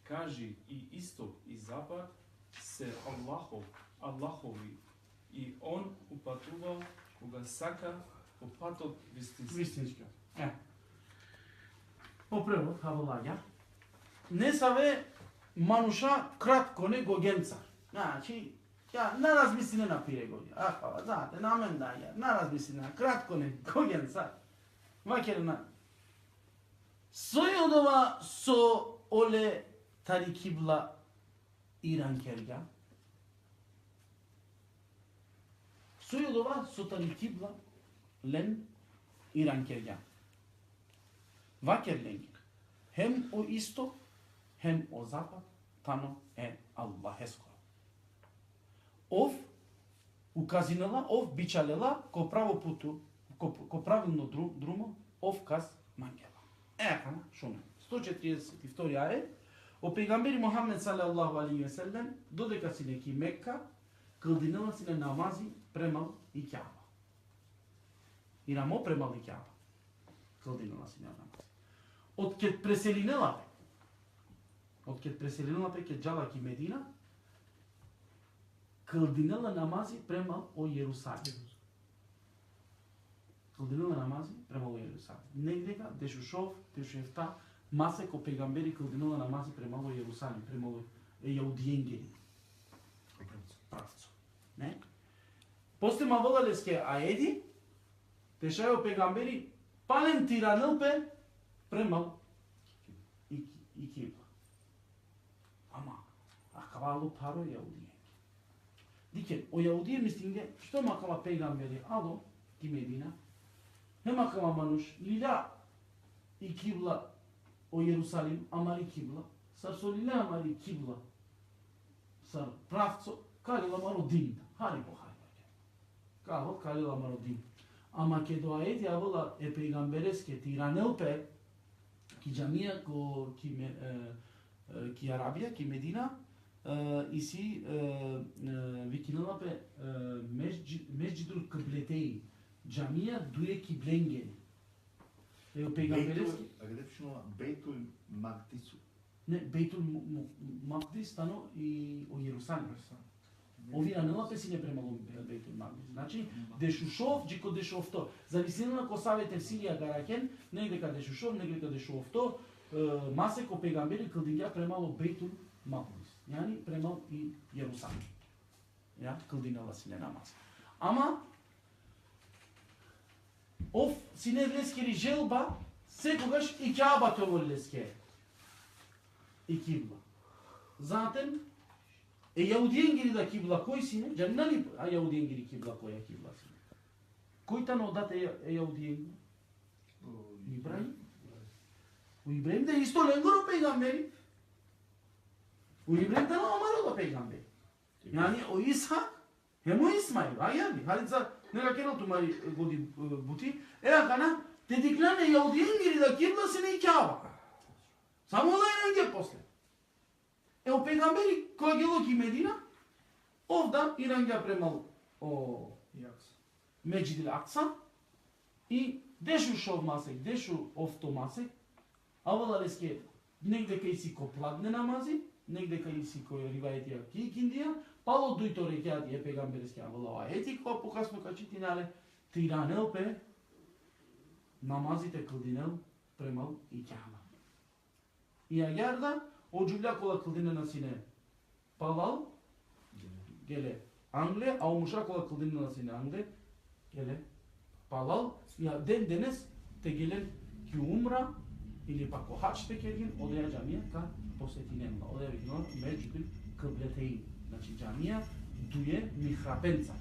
кажи и исток и запад се Аллахови и он упатува кога сака по патот вистински. Вистински. По превод, хавалагја. Не саве мануша кратко не гогенца. Значи, ја не размисли не на пире година. Ахава, знаете, на мен да ја, не размисли на кратко не гогенца. Вакерна. Сојодова со оле тари кибла Иран керга. Сојодова со тари кибла лен Иран керга. Вакерленг. Хем о исток, хем о запад, тано е Аллахеско. Ов указинала, ов бичалела, ко право путу, ко правилно друмо, ов каз мангела. Ехана, шуне. 142 ајет. О пегамбери Мухаммед салаллаху алейхи ве селем, додека си неки Мекка, кълдинала си на намази премал и Кјаба. И рамо премал и Кјаба. Кълдинала си на намази. Од ке преселинела пе ке Джалак и Медина, кълдинела намази премал о Јерусалим. кълдинила намази премало Јерусалим. Негдека Дешушов, Дешуевта, масеко пегамбери кълдинила намази премало Јерусалим, премало јаудиенгери. Правцо. Не? После маволалеске аеди, тешајо пегамбери пален тиранылпе премал и кибла. Ама, акавалу паро јаудиенги. Дике, о јаудие мислинге, што макала пегамбери, ало, ки Медина, не макала мануш, лиля и кибла о Јерусалим, амари кибла, сар со лиля амари кибла, сар правцо, калила маро дин, хари по хари. Као, калила маро дин. Ама ке доаети авола е пегамбереске тиранелпе, ки џамија, ки Арабија, ки Медина, и си викиналапе Месџидул Киблетеин, џамија дуе кибленгени. Ево пегамберески. А каде пишува Бейтул Магдису? Не, Бейтул Магдис стано и о Јерусалим. Овие нелапе си не премало Бейтул Магдис. Значи, Дешушов, джико Дешуовто. Зависено ко савете в Сирија гаракен, негдека Дешушов, негдека Дешуовто, масеко пегамбери кълдиња премало Бейтул Магдис. Јани премал и Јерусалим. Ја, кълдинала си не намаз. Ама, ов си не влескери желба, секогаш и Каба тоа влеске. И кибла. Затем, јаудиенгери да кибла кој си не? Джаннали јаудиенгери кибла која кибла си не? Кој тано дате јаудиенгери? Ибраим. У Ибраим да исто ленгоро пегамбери. У Ибраим да омаро пегамбери. Јани о Исхак, емо Исмаил, ајаби, халица нека кенал тумари годи бути, кана, те диклане јаудиенгери да кибла си не и Каба. Само лајнанге после. Ево пегамбери која ги луки Медина, овда иранга премал о Меџидил Акса и дешу шов масек, дешу овто масек, а волалеске негде кај си ко пладне намази, негде кај си кој риваетија ки киндија, пало дуито рекјати е пегамберски авола аети, која покасно качитинале, тиранел пе намазите кълдинел премал и Каба. И ајарда, оджубля кола кълдинена сине палал, геле Англе, а омуша кола кълдинена сине Англе, геле палал, и ден денес те гелен ки умра, или пак охач те кергин, одеја џамија ка посетинемна, одеја викнала Месџидул Киблетеин, значи џамија дуе михрапенца.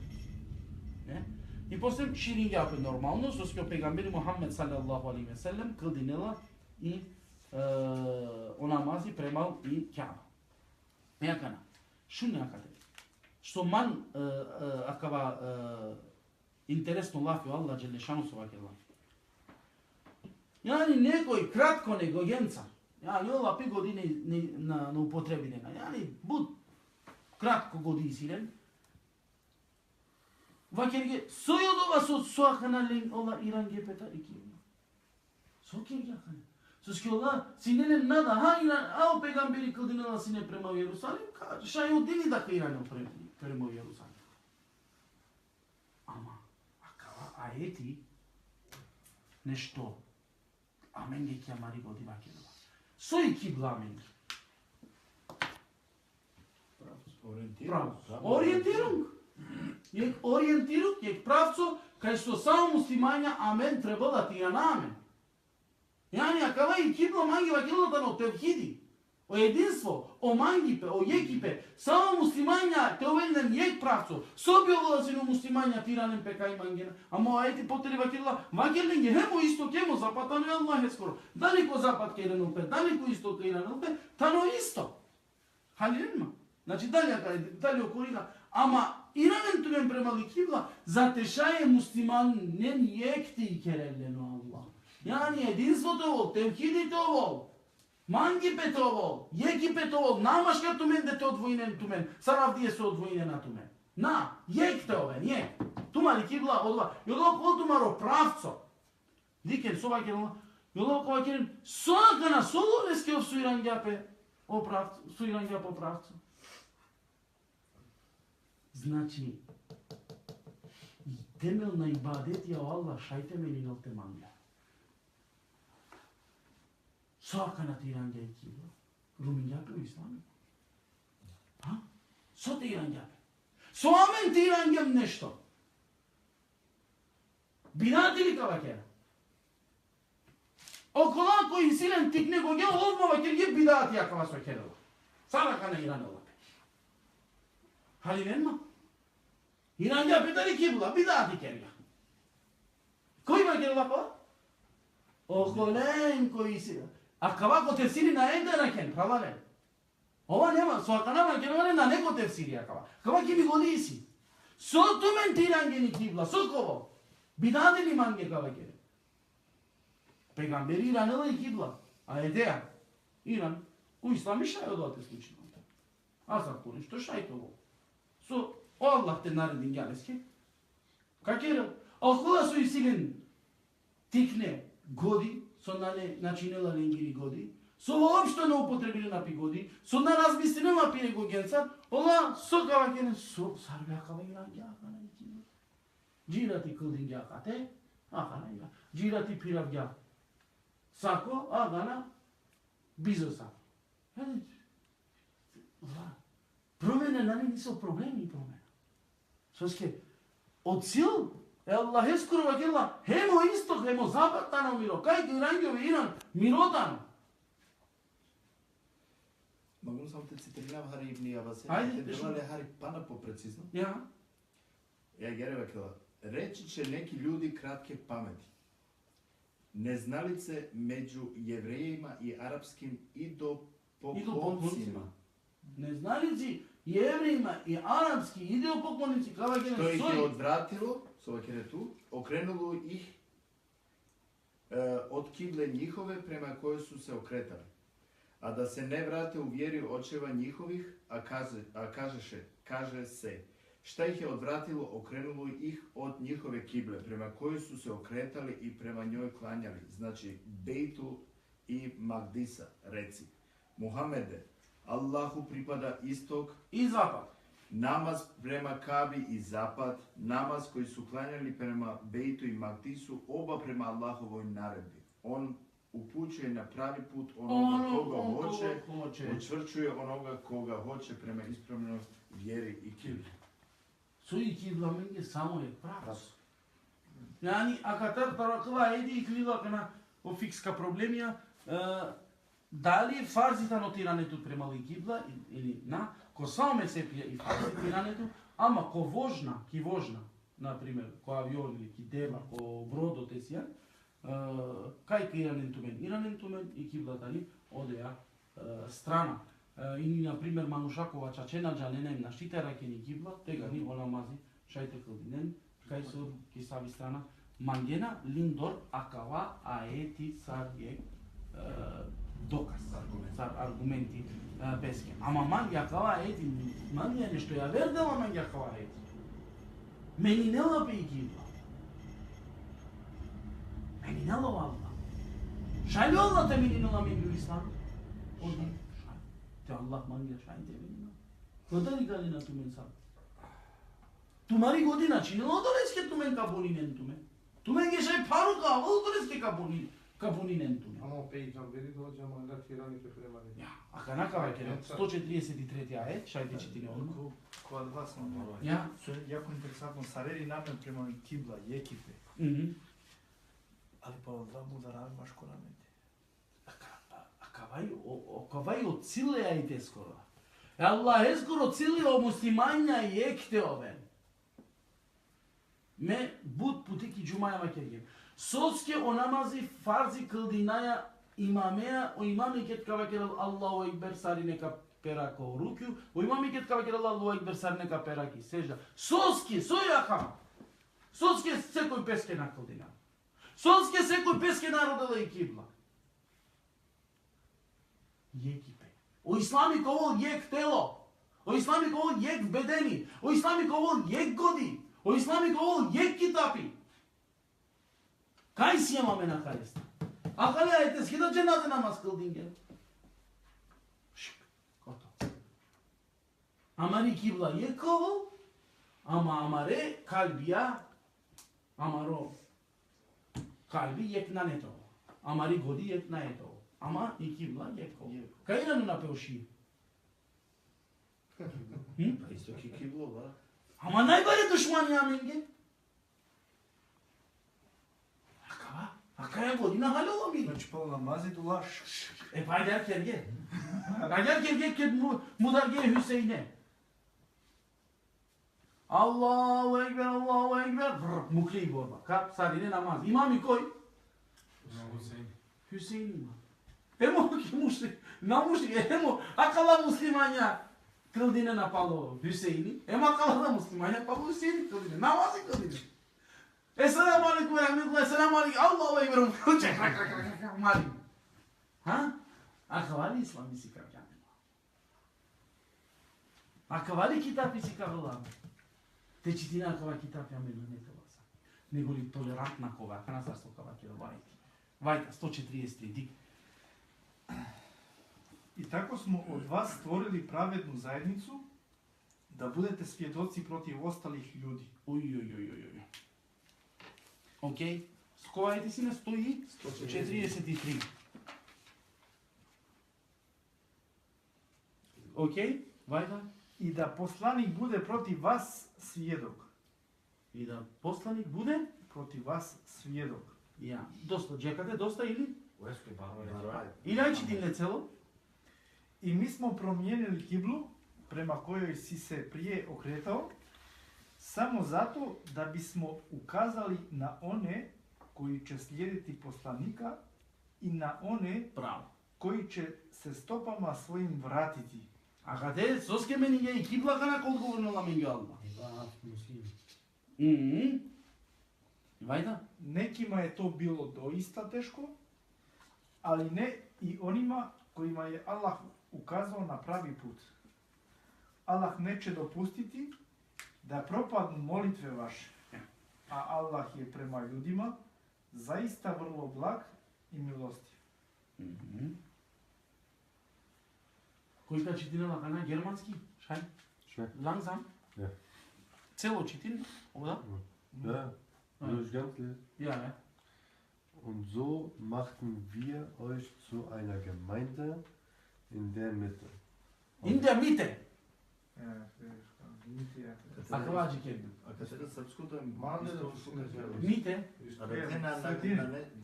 И после ширин јапе нормално, со скио пегамбери Мухаммед салаллаху алейхи ве селем кълдинела и о намази премал и Каба. Јакана, шо някаде? Што ман акава интересно лафи Аллах Джелешану со ваке лафи. Јани некој кратко негојенца, јани ова 5 години на употреби нека, јани буд кратко годи силен, вакерге сојодова со соахана лен ола иранге пета и кивна. Со кергјахана. Со скјола си не нада, ао пегамбери кълдинела си не према Јерусалим, шај одини да кајране према Јерусалим. Ама, акава аети, нешто, аменге ки амари годи вакелова. Сој кибла аменге. Ориентирунг. Јек ориентирунг, јек правцо, кај што само муслимања амен треба да тија на амен. Јани акава и кибла манги вакелата на тевхиди, о единство, о мангипе, о јекипе, само муслимања те овелнен јек правцо, соби овола сину муслимања тиранен пека и мангена, ама ајти потели вакела, вакелен ге хемо исто кемо запатано е Аллах е скоро. Дали ко запад ке иран улпе, дали ко исто ке иран улпе, тано исто. Халиренма. Значи дали окорига, ама иранен тумен премали кибла, затешаје муслиманен јекти и керелено Аллах. Јани единството овол, тевхидите овол, мангипете овол, јекипете овол, намашка тумен дете одвоинен тумен, саравдие се одвоинена тумен. На, јекте овен, јек. Тумали кибла одва, јодо колтумаро правцо. Дикен сова керен, јодо кова керен, соакана соловеске ов суирангјапе о правцо, суирангјапе о правцо. Значи, темел на ибадет ја Аллах шајте мени нолте мангја. Соака на тиранѓа и кибла. Румињапе у ислами. Со тиранѓапе. Со амен тиранѓам нешто. Бинати ли кавакера? Окола кој силен тикне го гел олмава ке ги бидати акава со керела. Сарака на иранела. Хали нема? Иранѓапе дали кибла бидати керга. Кој ма керела па? Околен кој силен. А кавако тефсири на едена кен, правален. Ова нема, со аканама кен на него тефсири акава. Кава ки ми го диси. Со тумен тиранѓе ни кибла, со ково. Бидаде ли манге кава кен? Пегамбери Иранела и кибла. А едеа, Иран, у ислами шај одоате случайно. Аз ако нешто шај тоа. Со Аллах те наредин ѓалески. Какера? Алхула со исилен тикне годи, со начинела ленгири годи, со воопшто не употребили напи годи, со неразмислено напире го генцар, ола со кава кене, со сарбјакава Иран ѓака на икибла. Джирати кылдин ѓака те, ака на Иран. Джирати пирав ѓака. Сако, агана, бизо сако. Промена на не се проблеми промена. Соске, од сил, Аллах ескурува гела, хемо исток, хемо запад тано миро, кај Иранѓове Иран, миротано. Могу само те цитирам Хари ибн Абасе. Ајде, Делале Хари пана попрецизно. Ја. Ја герeva кела. Речи че неки људи кратке памети. Незналице меѓу јеврејима и арапским идолопоклонцima. Незналици, јеврејима и арапски идолопоклоници, кава ке Што их е одвратило, со ту, окренуло их од кибле njihove према кои су се окретали. А да се не врате у вјери очева njihових, каже се, šta ih je odvratilo, okrenulo ih od njihove kible, prema kojoj su se okretali i prema njoj klanjali, znači Bejtu i Magdisa, reci, Muhammede, Allahu pripada istok и запад. namaz prema Kabi i zapad, namaz koji su klanjali prema Bejtu i Magdisu, oba prema Allahovoj naredbi. On upućuje na pravi put onoga koga hoće, učvrćuje onoga koga hoće prema ispravnoj vjeri i kibli. Сои кибла менге само е правос. Јани, ака тараква еди и клила кана о фикска проблемија, дали фарзите нотирането према кибла или на, ко само ме се пија и фарзитирането, ама ко вожна, например, ко авион или ки дема, ко бродо тесија, кај иранен тумен и киблата ни одеа страна. И, например, Манушакова чачена джаненем на штитера ке ни кибла, тега ни оламази шајте кылдинен, кај со ки сави страна, мангена линдор акава аети сар е доказ, сар аргументи песке. Ама манги акава аети, манги е нешто ја вердела манги акава аети. Мени не лапе и кибла. Мени не лапе Аллах. Шајле Аллах те мени не лапе и ислам? Оди. Те Аллах манги шајте мени. Кода ли галина тумен сад? Тумари година чинело долеске тумен кабонинен тумен. Тумен ге шај парука, авол долеске кабонинен тумен. Ама пејтам вери доđe, ама да ти раните премали. Ја, ака накава ке 143 ајет, шајте читине одма. Кога два смо. Ја. Јако интересантно, сарери намен према кибла, јекипе. Ali pa odvamo da radmaš ko namete. Акавај од цилеја и те скоро. Allah eskoro cilio muslimanja i ekte ove. Me bud putiki cumaya makergem. Soske o namazı farzi kıldığınaya imamea o imam iket kavakeral Allahu ekber sarine kaperako rukû o imam iket kavakeral Allahu ekber sarine kaperaki secda. Soske soyaka. Soske se koji peske na kıldığına. Soske se koji peske narodala i kibla. Jekipe. O islamik ovo jek telo. O islamik ovo jek bedeni. O islamik ovo jek godi. O islamik ovo jek kitapi. Kaj si imame na karesta? A kale ajte skida cenaze namaz kıldın gel. Şık. Gotovo. Amari kibla jek ovo. Ama amare kalbiya Амаро калби јекна нето. Амари годи јекна ето. Ама и кибла јеко. Кај рану напеуши? Па исто ки кибло, ба. Ама најбаре душмани аменге. Акаја година халало ми. Значи пол намази дула. Пайдар керге. Пайдар керге кед мударге Хюсейне. Аллаху екбер, Аллаху екбер. Мукли борба. Кап садине намаз. Имами кој? Хюсейн има. Емо ки мушли, намушли, емо акала муслимања кылдине напало Хюсейни. Емо акала да муслимања па Хюсейни кылдине. Намази кылдине. Esselamu aleyküm ve rahmetullah. Esselamu aleyküm. Allahu ekber. Çek. Mali. Ha? Akavali İslam bisikar kendine. Akavali kitap bisikar Allah. Te čitine akava kitap ja meni ne kavasa. Nego li tolerantna kova. Kana sa sto kava kjera vajti. Vajta, 143 dik. И тако смо од вас створили праведну заедницу да будете сведоци против осталих луѓи. Уј. Океј, сковајте си на 143. Океј, вајда. И да посланик буде против вас сведок. И да посланик буде? Против вас сведок. Ја, доста, джекате, доста или? Уески барој. Или ајчитин цело? И ми смо промиенили киблу, према којој си се прие окретал, само зато да бисмо указали на оне кои ќе следити посланика и на оне Право. кои ќе се стопама своим вратити. А каде соске менинге и кибла кана колговорно на менге алма? Вајда? Некима е то било доиста тешко, али не и онима коима е Аллах указал на прави пут. Аллах не ќе допустити да пропадну молитве ваше, а Аллах е према људима заиста врло благ и милостив. Кој ка читинела кана германски? Шај? Langsam? Ja. Цело читин, oder? Ja, durch ganz lesen. Ja, ne? Und so machten wir euch zu einer Gemeinde in der Mitte. In der Mitte. А Аква джекем. А каде српското е Мале да Мите, на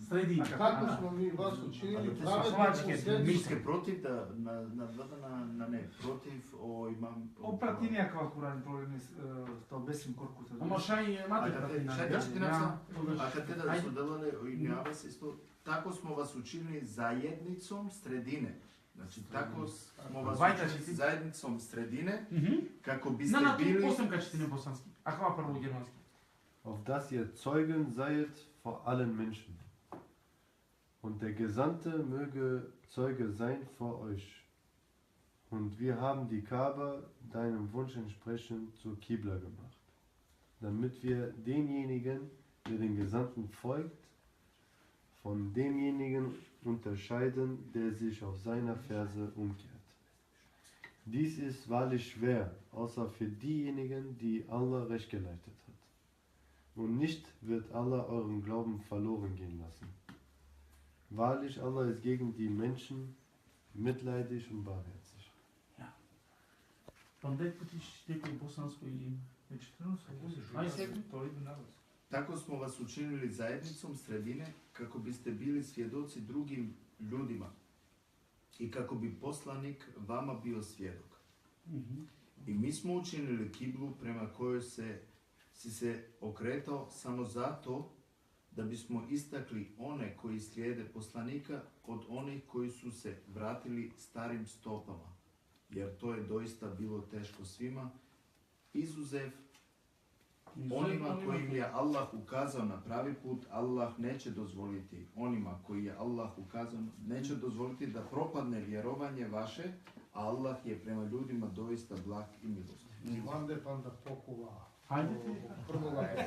средина. Како смо ми вас учинили Аква праведно джекем. следствие. Миске против да на двата на не против о имам Опрати някаква Куран проблеми тоа бесим коркута. Ама шај мате пратина. Шај да ти написам. А каде да Ајде. соделале и нјава се исто тако смо вас учинили заедницом средине. Значи тако смо вас Вајта учинили си ти. заедницом средине Mhm. како На бисте на били посем ка читине босански. Аква прво германски. Auf dass ihr Zeugen seid vor allen Menschen. Und der Gesandte möge Zeuge sein vor euch. Und wir haben die Kaaba deinem Wunsch entsprechend zur Qibla gemacht, damit wir denjenigen, der den Gesandten folgt, von demjenigen unterscheiden, der sich auf seiner Ferse umkehrt. Dies ist wahrlich schwer, außer für diejenigen, die Allah recht geleitet hat. Und nicht wird Allah euren Glauben verloren gehen lassen. Wahrlich, Allah ist gegen die Menschen mitleidig und barmherzig. Пандек путиш некој босанско или Ај секој. Тоа иде на вас. Тако смо вас учинили заедницом средине како бисте били сведоци другим људима и како би посланик вама био сведок. И ми смо учинили киблу према којој си се окретал само зато да бисмо истакли оне кои следе посланика од оних кои су се вратили старим стопама, јер тоа е доиста било тешко свима, изузев онима кои им е Аллах указал на прави пут. Аллах неće дозволити онима кои е Аллах указал, неće дозволити да пропадне вјерованје ваше, а Аллах е према људима доиста благ и милостив. Ванде панда покува. Ајде. Прво лајде.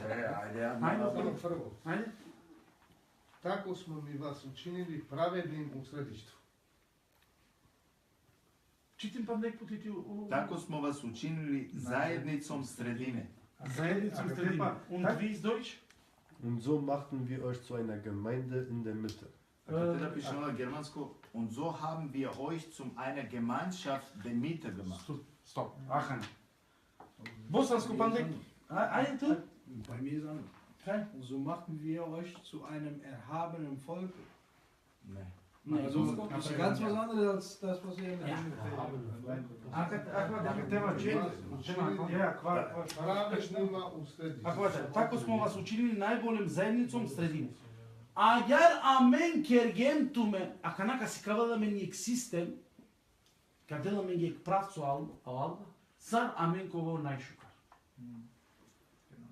Ајде. Прво. Ајде. Тако смо ми вас учинили праведним у средиштву. Читим пандек путити. Тако смо вас учинили заедницом средине. Заедницом средина. Und wie ist Deutsch? Und so machten wir euch zu einer Gemeinde in der Mitte. Ако те да пишем на германско, und so haben wir euch zum einer Gemeinschaft der Mitte gemacht. Стоп, ахане. Босанско пандек. Ајде ту? Bei mir ist anders. Кај? So machten wir euch zu einem erhabenen Volk. Не. Не, Also, Босанско. das ist ganz was anderes als das, was ihr Ja. Ако тема чини, Праведнима у средиште. Ако тако смо вас учинили најголем заедницом средина. Agar amen kergem tume, akanaка си кава да мен ексистем, каде да мен гек правцо алба, сар амен ково најшукар.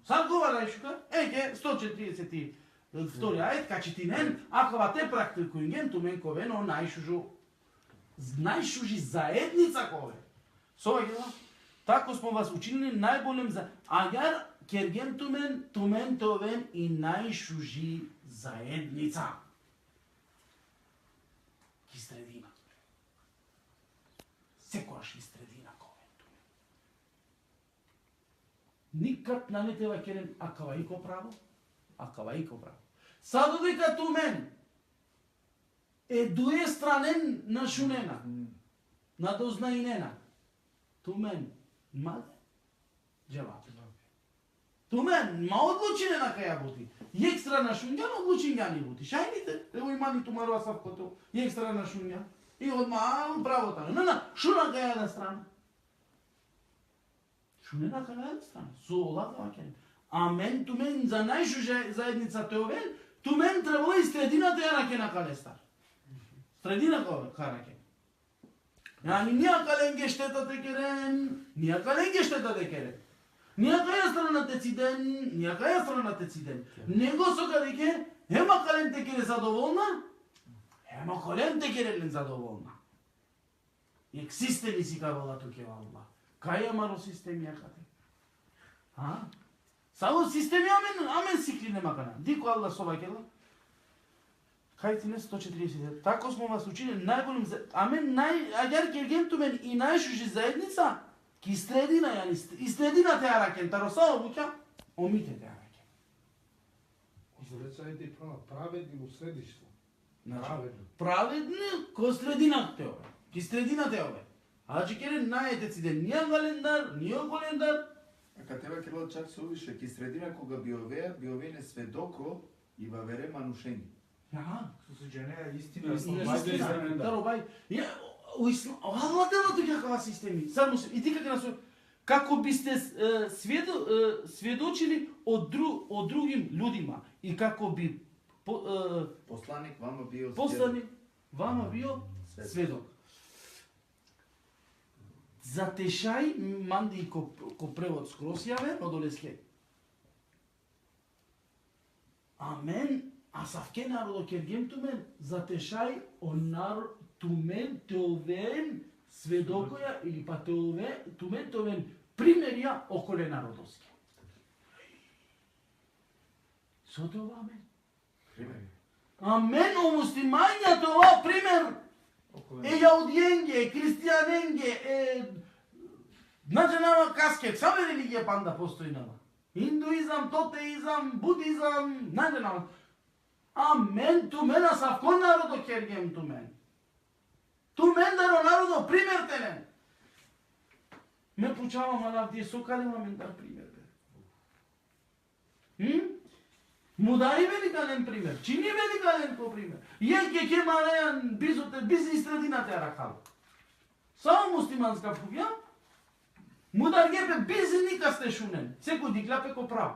Сар кова најшукар, еке 142 ајет, качитинен, ако ва те практикуинген тумен кове, но најшужи заедница кове. Соаѓа, тако смо вас учинили најголем за агар кергем тумен товен и најшужи заедница. Ки средина. Секојаш и средина ковен тумен. Никад на не тева керен акаваико право, акаваико право. Сад додека тумен е дуе странен на шунена, на дознаинена. Тумен маде джевап. Тумен ма одлучине на каја бути. Екстра на шунѓа, одлучиња ни бути. Шајните, ево имани тумарова савкото. Екстра на шунѓа. И одма правото. На, шуна каја една страна. Шунена каја една страна. Со олаква кен. Амен, тумен за најшуже заедница теовен, тумен требало и средината ја на кена калестар. Средина кара кен. Yani niyakalen geçte de keren, niyakalen geçte de keren. Niyakaya strana deciden, niyakaya strana deciden. Nego sokarike, hem akalen tekere zadovoljna, hem akalen tekerelin zadovoljna. Existe li si kavala tuke Allah. Kaya maro sistem yakate. Ha? Sao sistemi amen sikli ne makana. Diko Allah sobakela. Хајци 140. Тако смо вас учили најголем амен агар керген тумен и најшужи заедница ки средина и средина те аракен таросао буќа омите те аракен. Рецајте праведни у средиште. Праведни ко средина те ове. Ки средина те ове. Аџи керен најете ден није календар, није календар. Ака тебе Кирило чак се увише, ки средина кога биовене сведоко и вавере манушени. Аха. Сусуѓенеја истина. Даробај. Аллах дела туѓа кава системи. Само и ти како нас како бисте сведочили од другим луѓима и како би Посланик вама био посланик вама био сведок. Затешај манди ко превод скрос јаве одолеске. Амен. Асавке народо кергем тумен, затешај онар тумен теовен сведокоја или па тумен теовен примерија околе народоске. Со тоа амен. Амен, о муслимања тоа пример. Јаудиенге, христијаненге, наџанава каске, саме религија панда постои нава. Индуизам, тотеизам, будизам, наџанава. Амен, тумен, асавко народо кергем тумен. Тумен даро народо пример телен. Ме пучавам алав тие сокалима мен дар пример. Мудари великален пример, чини великален по пример. Јеке ке марејан бизнес средината ја ракал. Само муслиманска фуѓа, мудар гепе бизнесника сте шунен. Секој диклапе ко право.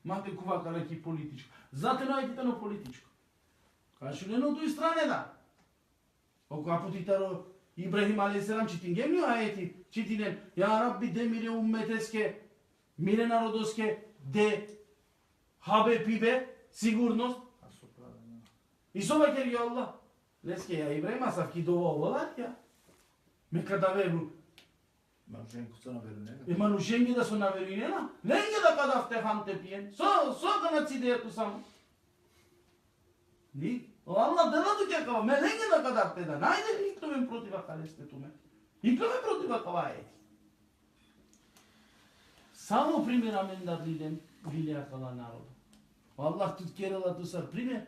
Мате кува калеки политичко. Знате најдите на политичко. Кај шунено тој стране да. Око апотитаро Ибрахим алейхиселам читингемни ајети, читинен ја Рабби де мире умметеске, мире народоске, де хабе пибе, сигурност. И собаке ги Аллах. Леске ја Ибрахим асавки дова овалат ја. Мека да веру. Манушенко се наверу нена. Манушенги да се наверу и нена. Ленге да кадавте ханте пиен. Со канацидејето само. Ни? Аллах делато ќе кава, ме ленге да кадавте да. Најде ли икловен протива калесте туме. Икловен протива кава е. Само примера мен да виден, вилија кала народа. Аллах тут керела ту сар пример.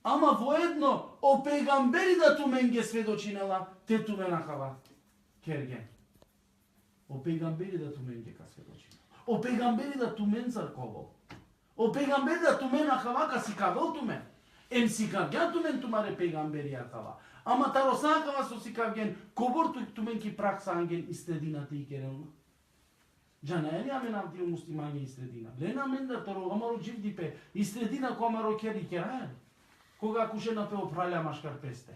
Ама воедно о пегамбери да тумен ге сведочинела, те тумена хава керген. O peygamberi da tumen ge kasvedočina. O peygamberi da tumen zarkovol. O peygamberi da tumen ahava kasikavol tumen. Em sikavgen tumen tumare peygamberi ahava. Ama tarosa ahava so sikavgen kobor tumen ki praksa angen istedina ti kerelna. Джана ели амен авдио муслимани истредина. Лена мен да торо амаро дживдипе истредина ко амаро кери керај. Кога куше на пео праля машкарпесте.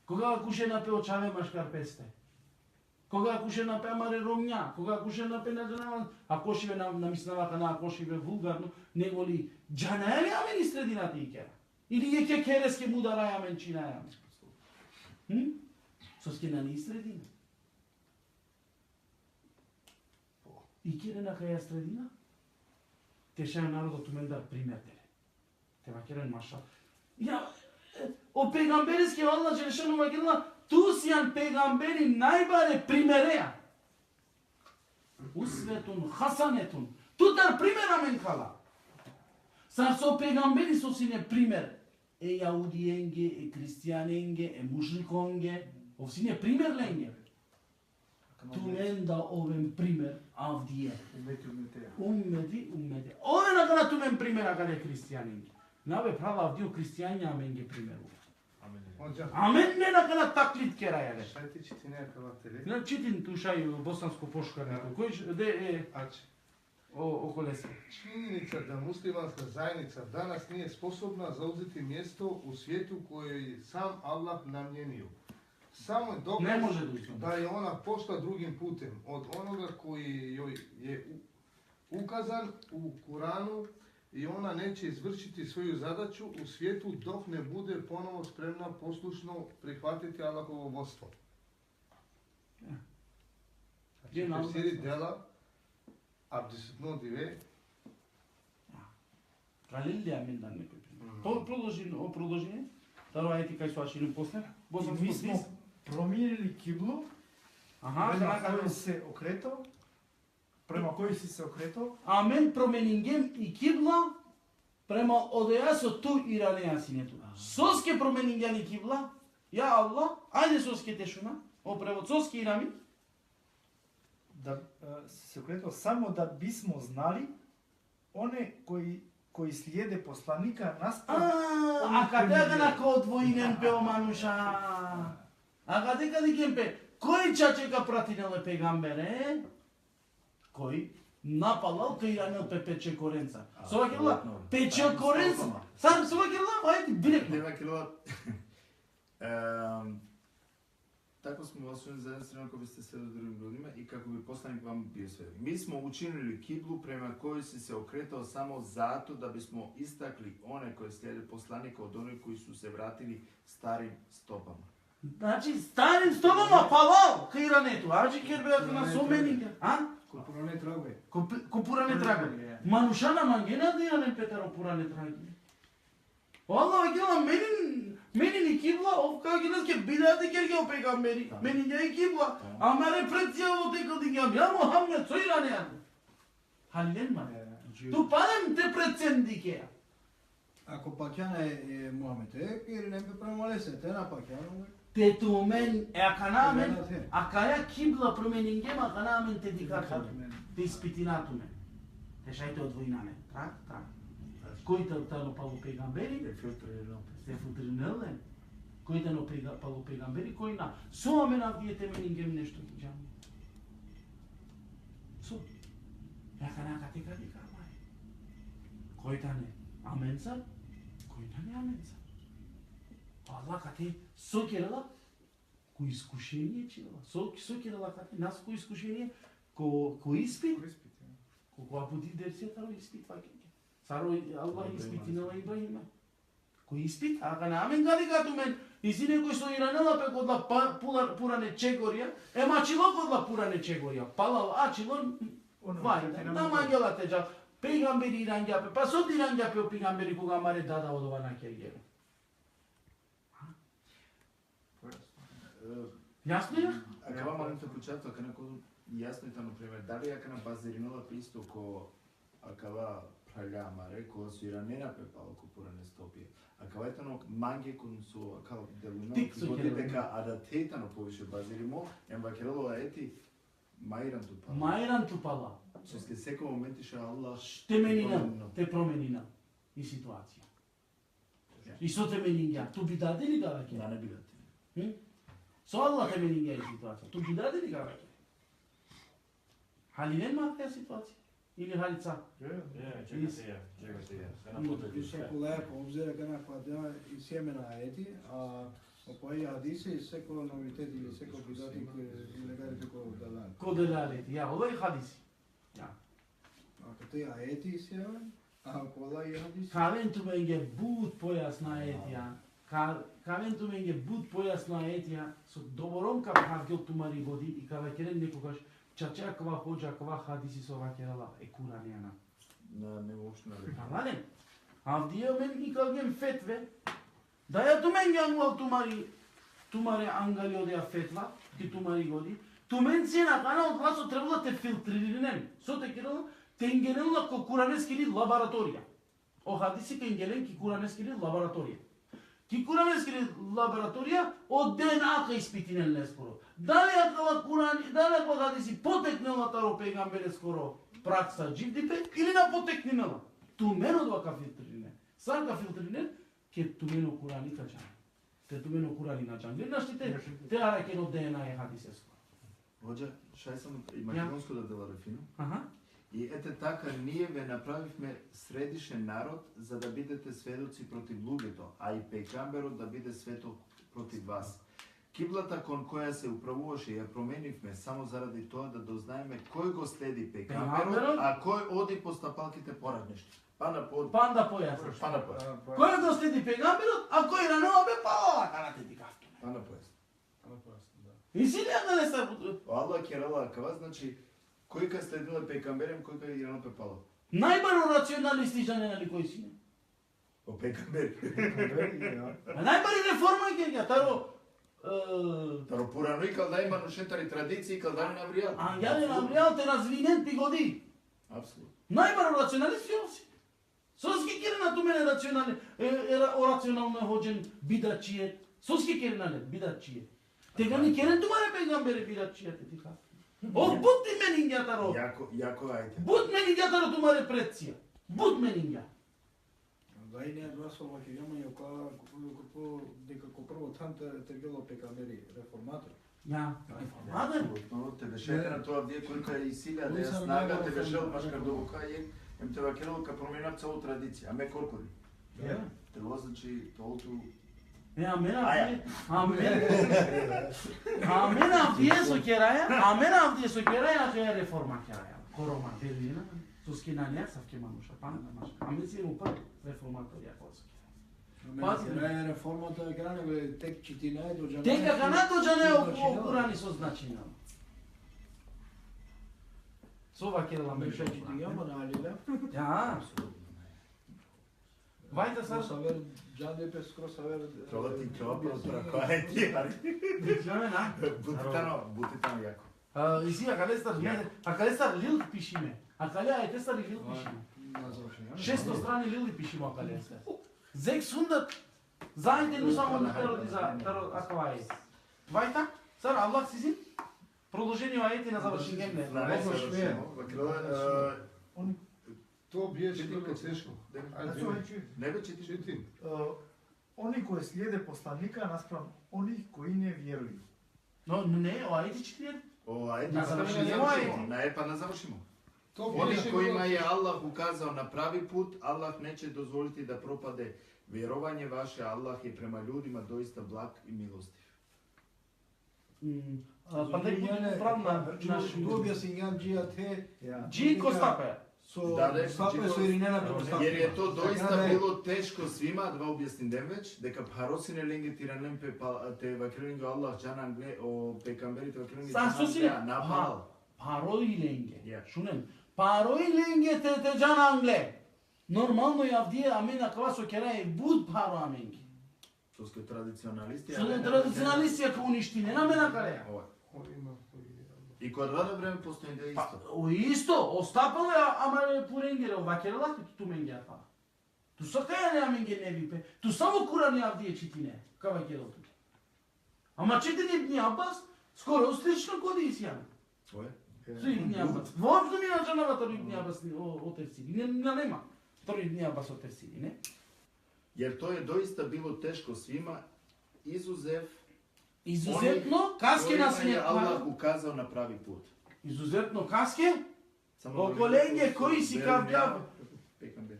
Кога куше на пео чаве машкарпесте. Кога куше на пео маре ромња, кога куше на пео на ако шиве на миславата на ако шиве вулгарно, неголи джана ели амен истредина ти кера. Или еке кереске мударај амен чинај амен. Соскена ни истредина. И кере на каја средина, те шаја народот умен да пример деле. Те вакерен маша. Ја, о пегамбериске Аллах Желешану вакерна, ту сијан пегамбери најбаре примереја. Усветун, хасанетун. Тутар примера мен кала. Сар со пегамбери со сине пример. Е јаудиенге, е христијаненге, е мушриконге. Овсине пример ленге. Тумен да овен пример авдие. Умети. Овен акана тумен пример акале христијанин. Набе права авдио христијања менге примеру. Амен не накана таклит керајале. Шајти читине калатели. На читин тушај босанско пошкаре. Кој де е околесе. Чинjenica da muslimanska zajednica danas nije sposobna zauzeti mjesto u svijetu koje je sam Allah namjenio. Samo je dokaz da je ona pošla drugim putem od onoga koji joj je ukazan u Kuranu i ona neće izvršiti svoju zadaću u svijetu dok ne bude ponovo spremna poslušno prihvatiti Allahovo vodstvo. Tefsiri dela Abdüsütno dive. Kalil amin da ne To продолжи. Таро ајти кај свашили после. Mi smo promijenili kiblu, prema kojoj se okretao, prema kojoj si se okretao. Амен променингем и кибла према одеја со ту и ранеја синету. Соске променингем и кибла, ја Аллах, ајде соске тешуна, о превод соске и рами. Da se okretao samo da bismo znali one koji slijede poslanika naspram. A kada na kod vojnen peo manуша. А каде кемпе? Кој чачека пратинеле пегамбере? Кој напалал кај ранел пече коренца. Совакила пече коренца. Сам совакила, ајде директно. Невакила. Тако сме освен заедно како би сте сведок другим людима и како би посланик вам био сведок. Mi smo učinili kiblu prema kojoj si se okretao samo zato da bismo istakli one koji slijede poslanika od onih koji su se vratili starim stopama. Значи старим стопама палал кај рането. Ајде ке беа на соменинга, а? Купуране трагове. Купуране трагове. Манушана мангена да ја Петаро пуране трагове. Аллах вакела менин кибла, овка гилеске бидате керге о пегамбери. Менин ја кибла, амаре преција текал дингам. Ја Мухаммед сојране ја. Хален ма. Ту падам те прецендике. Ако пакјана е Мухамед, или не бе премалесе, те на пакјана. Те тумен е аканамен, акаја кибла променингем, аканамен те дикатор. Те испитинатумен. Те шајте од војнаме. Трак. Кој те тано пало пегамбери? Те футринеле. Кој тано пало пегамбери? Кој на? Со амен авдиете менингем нешто ги джами. Со. Акана катека дикамај. Кој тане? Аменца? Кој тане аменца? Аллах кате сокерела ко искушение чила. Сокерела кате нас ко искушение, ко испит. Кога пути дерсетаро испит вакеке. Саро Аллах испитинела Ибраима. Ко испит, ака на амен гади катумен. Иси некој со иранела пе кодла пуране чегорија, мачило кодла пуране чегорија. Палал ачило вајда. На мангела теджа. Пегамбери иранѓапе, па со иранѓапе о пегамбери кога маре дада од ова на кергере. Јасно е? Ако вам малите почеток, ако јасно е, например, дали јака на базиринала присто ко акава праляма реко су иранена пепало купуране стопие. Акава етано манге кон су акава делуно годи дека адатетано повише базиримо, емба керело ети мајран тупала. Мајран тупала. Соске секој момент ише Аллах Те променина и ситуација. И со те менинга, ту би даде ли гараке? Да не бидате. Со Аллах те менинга и ситуација, ту би даде ли гараке? Хали не ма таа ситуација? Или халица? Високо лепо, обзира кана квадра и семена аети, а по и хадиси секој новитет или секој бидатик или гари кој далан. Коделалети, ја, ова е хадиси. Ја. Ако те аети се, а кола и хадиси. Кавенту менге буд појасна аетија. Кавенту менге буд појасна аетија со добором кај хавгел тумари води и кај керен некогаш чача кава ходжа кава хадиси со вакерала е куранјана. Не воопшто не. Тамале. Авдија мен и каген фетве. Да ја тумен јангвал тумари ангали одеа фетва, ки тумари годи. Тумен се на канал гласо требало те филтриринен. Со те керало тенгелен ко куранескили лабораторија. О хадиси тенгелен ки куранескили лабораторија. Ки куранескили лабораторија од ДНА ка испитинен лескоро. Дали акава курани, дали акава хадиси потекнела таро пегамбере скоро пракса дживдипе или на потекнела. Тумен од вака филтриринен. Сака филтриринен ке тумено курани качан. Те тумено курани начан. Гледаш те аракено ДНА е хадисеско. Hođa, šaj sam i makedonsko da dela refinu. Аха. I ете така ние ве направивме средишен народ за да бидете сведоци против луѓето, а и пекамберот да биде светок против вас. Киблата кон која се управуваше ја променивме само заради тоа да дознаеме кој го следи пекамберот, а кој оди по стапалките пораднешти. Панда појасни. Кој го следи пегамберот, а кој ранува бе пала канате ти кафто. Панда појасни. И си не не се Аллах керала кава, значи кој ка следила пекамберем, кој ка ирано пепало. најбаро рационалистичен е нали кој си? По пекамбер. А најбари реформа ќе ја таро Таро пурано и калда има ношетари традиции, калда не навријал. ангеле навријал те развинен ти годи. Апсолутно. Најбаро рационалист си. Соски керена ту мене рационален, рационално хоđен бидачије. Соски керена не бидачије. Тега ни керен тумаре пегамбере бидачије ти ка. О бут ти менинга таро. Јако ајте. Бут менинга таро тумаре предција. Бут менинга. Гај не гласо македонија ја како дека ко прво танта тергело пекамери реформатор. Ја, реформатор. Те беше на тоа вие колка и силја да ја снага, те беше машка довока и ем те вакело ка промена целу традиција. А ме колко ли? Те го значи толку Амена авдие со кераја, ќе реформа кераја. Корома Берлина, со скинанија савке мануша, панда машка. Аме си му прв реформаторија коске. Аме реформата гране бе тек 14 до џане. Тека канато џане окурани со значина. Со вакела ме Меша ти јама на алила. Ја. Вајта са Савер џаде пе скро савер. тоа ти чопа која е ти ари. Джамена. Бутитано јако. И сега каде стар лил пишиме. А каде е стар лил пишиме. 600 страни лил пишиме каде се. 600 зајде ну само на тероди за акава е. Вајта, сар Аллах сизин. Продолжение ајети на завршен гемле. То беше много тешко. Не бе чети. Они кои следе посланника наспрам они кои не верују. Но не, ајети читли. На завршимо. На завршимо. Они којима е Аллах указал на прави пут, Аллах нече дозволити да пропаде верување ваше, Аллах е према људима доиста благ и милостив. Па не буде правна наш Добија си јан џија те. Джи Костапе. Со Стапе со Иринена Костапе. Jer je to doista bilo teško svima, da objasnim demveć, deka parosine lengi tiranem te vakrilingo Allah džanan gle o pekamberi te vakrilingo džanan na pal. Paroi lenge. Šunem. Paroi lenge te džanan gle. Normalno je avdije amena kvaso keraje bud paro amengi. To su tradicionalisti. Tradicionalisti ako uništi, ne namena kare. И кога двата време постои да е Па, исто. исто, остапале, ама е пуренгере, оваке релати ту мен ги апа. Ту сакаја не мен ги не випе. Ту само Куран ја авдие читине. Кава ќе релати. Ама читине Ибн Абас, скоро слично коди Исјам. Тоа е. Со Ибн Абас. Воопшто ми на джанава тоа Ибн Абас о тефсири. Нема. Тоа Ибн Абас о тефсири, не? Jer to je doista bilo teško svima, izuzev Изузетно, каске на kojima je Allah смет. ukazao na pravi put. Изузетно каске, Samo поколење кои си кавјав, Pejgamber.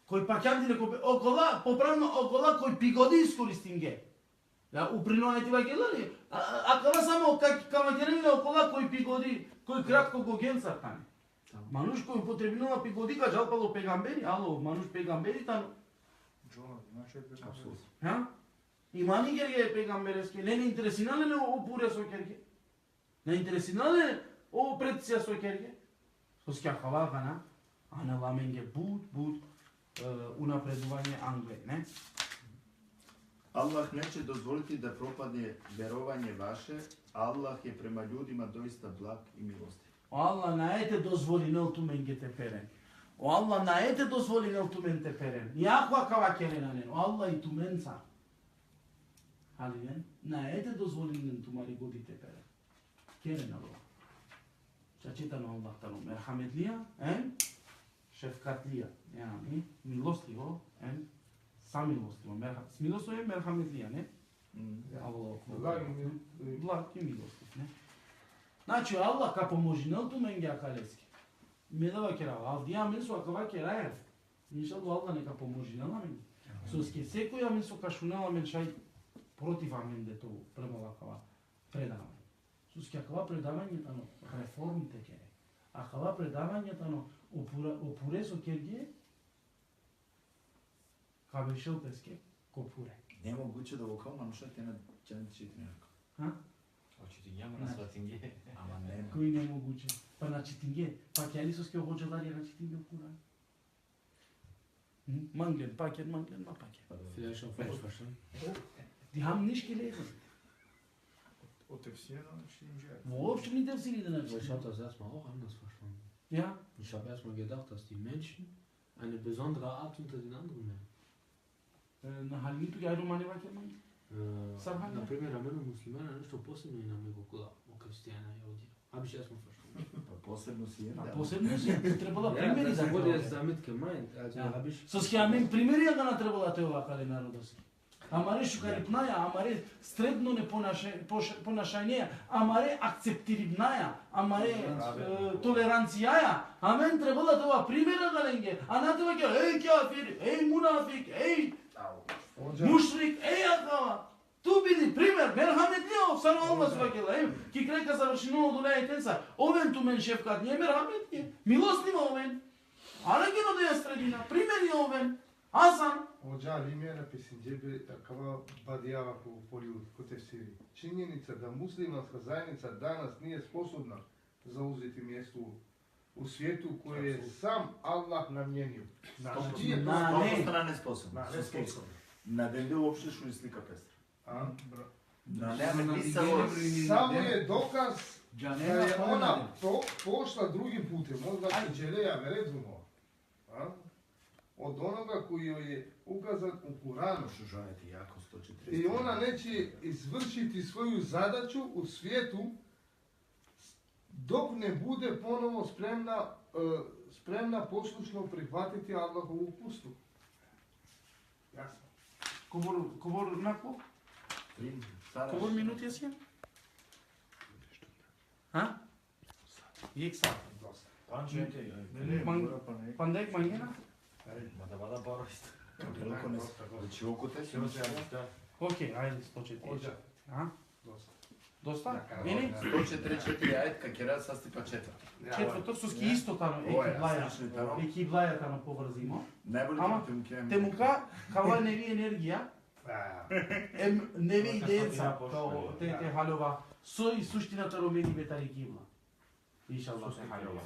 кој паќам диле окола, поправно окола кој пигоди искористим ге. Да упринојати вагелали, а кава само кавагереле окола кој пигоди, кој кратко го генца тане. Мануш кој употребинува пигодика жалпало пегамбери, ало, мануш пегамбери тано. Джона, значи Apsolutno. Ха? Имани герге пегамберски, не интересинале не опуре со керге. Не интересинале о предсија со керге. Со скјахава гана, а на ламенге буд унапредување Англија, не? Allah neće dozvoliti da propadne verovanje vaše, Allah je prema ljudima doista blag i milostiv. Allah наете дозволи нел тумен ге те перен. O Allah наете дозволи нел тумен те перен. Јаква кава керенанен, Allah и туменца. Али не? Наете дозволи нел тумари годи те перен. Керен Allah. Чачитано Allah тану мерхаметлија, шефкатлија. Yani milostivо, самилостиво. Смилостиво е мерхаметлија, не? Allah благ и милостив, не? Значи Allah ка поможинел ту мен ги акалески. Медава кера, авдија мен со акава кера е. Иншаллах Allah нека поможинел на мен. Со ски секоја мен со кашунела мен шај против амен дето премала акава предавање. Со ски акава предавање тано реформите кере. Акава предавање тано опуре со керге кабешел песке копуре. Nemoguće da ovo kao manušati na četiri nekako. Очите няма на сватинге. Ama nema. Кој не могуче? Па на читинге, па ќе ли со ски хоџалари на читинге Куран. Манглен, пакет, манглен, ма пакет. Vielleicht schon falsch verstanden. Die haben nicht gelesen. От Ефсиена Шинджер. Вообще не тефсири да Aber начитам. ich habe das erstmal auch anders verstanden. Ja? Ich habe erstmal gedacht, dass die Menschen eine besondere Art unter den anderen wären. На халиту ја романи ваќе манги. Сабхана. Например, а мене муслимана нещо посебно и на него кола о християна и овдje. Habe ich erstmal verstanden. Pa posebno si jedan. А посебно си требала Ja, примери das за wurde jetzt тоа. damit gemeint. Also Ja. habe ich Со ски амен примери ја да натребала тој вакале народоски. Амаре шукарипнаја, амаре средно не понашање, амаре акцептирибнаја, амаре толеранцијаја. Амен требала тоа примера галенге, а на тоа ќе еј кафир, еј мунафик, еј мушрик, еј акава. Ту биди пример, мерхаметлија, само Allah свакела, ки крека завршино до лејтенца. Овен ту мен шефкат, не мерхаметлија, милостива овен. Але ги родеја средина, примери овен. Азан. Hođa limjena pesinđebe takava badijava po tefsiri. Činjenica da muslimanska zajednica danas nije sposobna zauzeti mjesto u svijetu koje je sam Allah namijenio. Znači, nije to Na ne. strane sposobno. Na den dio uopšte šu slika pestra. Na nema pisalo. Samo je dokaz da je ona pošla drugim putem. Možda će Đeleja Veredzumo. Od onoga koji joj je ukazan u Kuranu. Što žaneti jako 140. I ona neće izvršiti svoju zadaću u svijetu dok ne bude ponovo spremna poslušno prihvatiti Allahovu pustu. Jasno. Ковор нако? Ковор минути ја си? А? Јек сат. Пандек мангена? Znači oko te se Окей, ајде 104. А? Доста? Мени? 144 ајет ка ќе рад састипа четврт. Четврто со ски исто тамо, еки блаја тамо поврзимо. Најболи Ама, те му кем. Темука, кава неви енергија, неви идејца, као те халова, со и суштината ромени бетари кибла. Иншаллах те халова.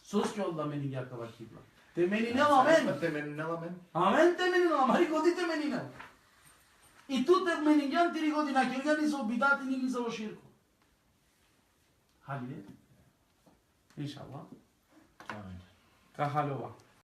Со ски одла мени јакава кибла. Те мени нела мен. Те мени нела мен. Амен те мени нела, мари годите мени нела. И тут те мени јан 3 година, ќе ја ни за обидати, ни за оширко. Hadi. İnşallah. Amin. Kahalova.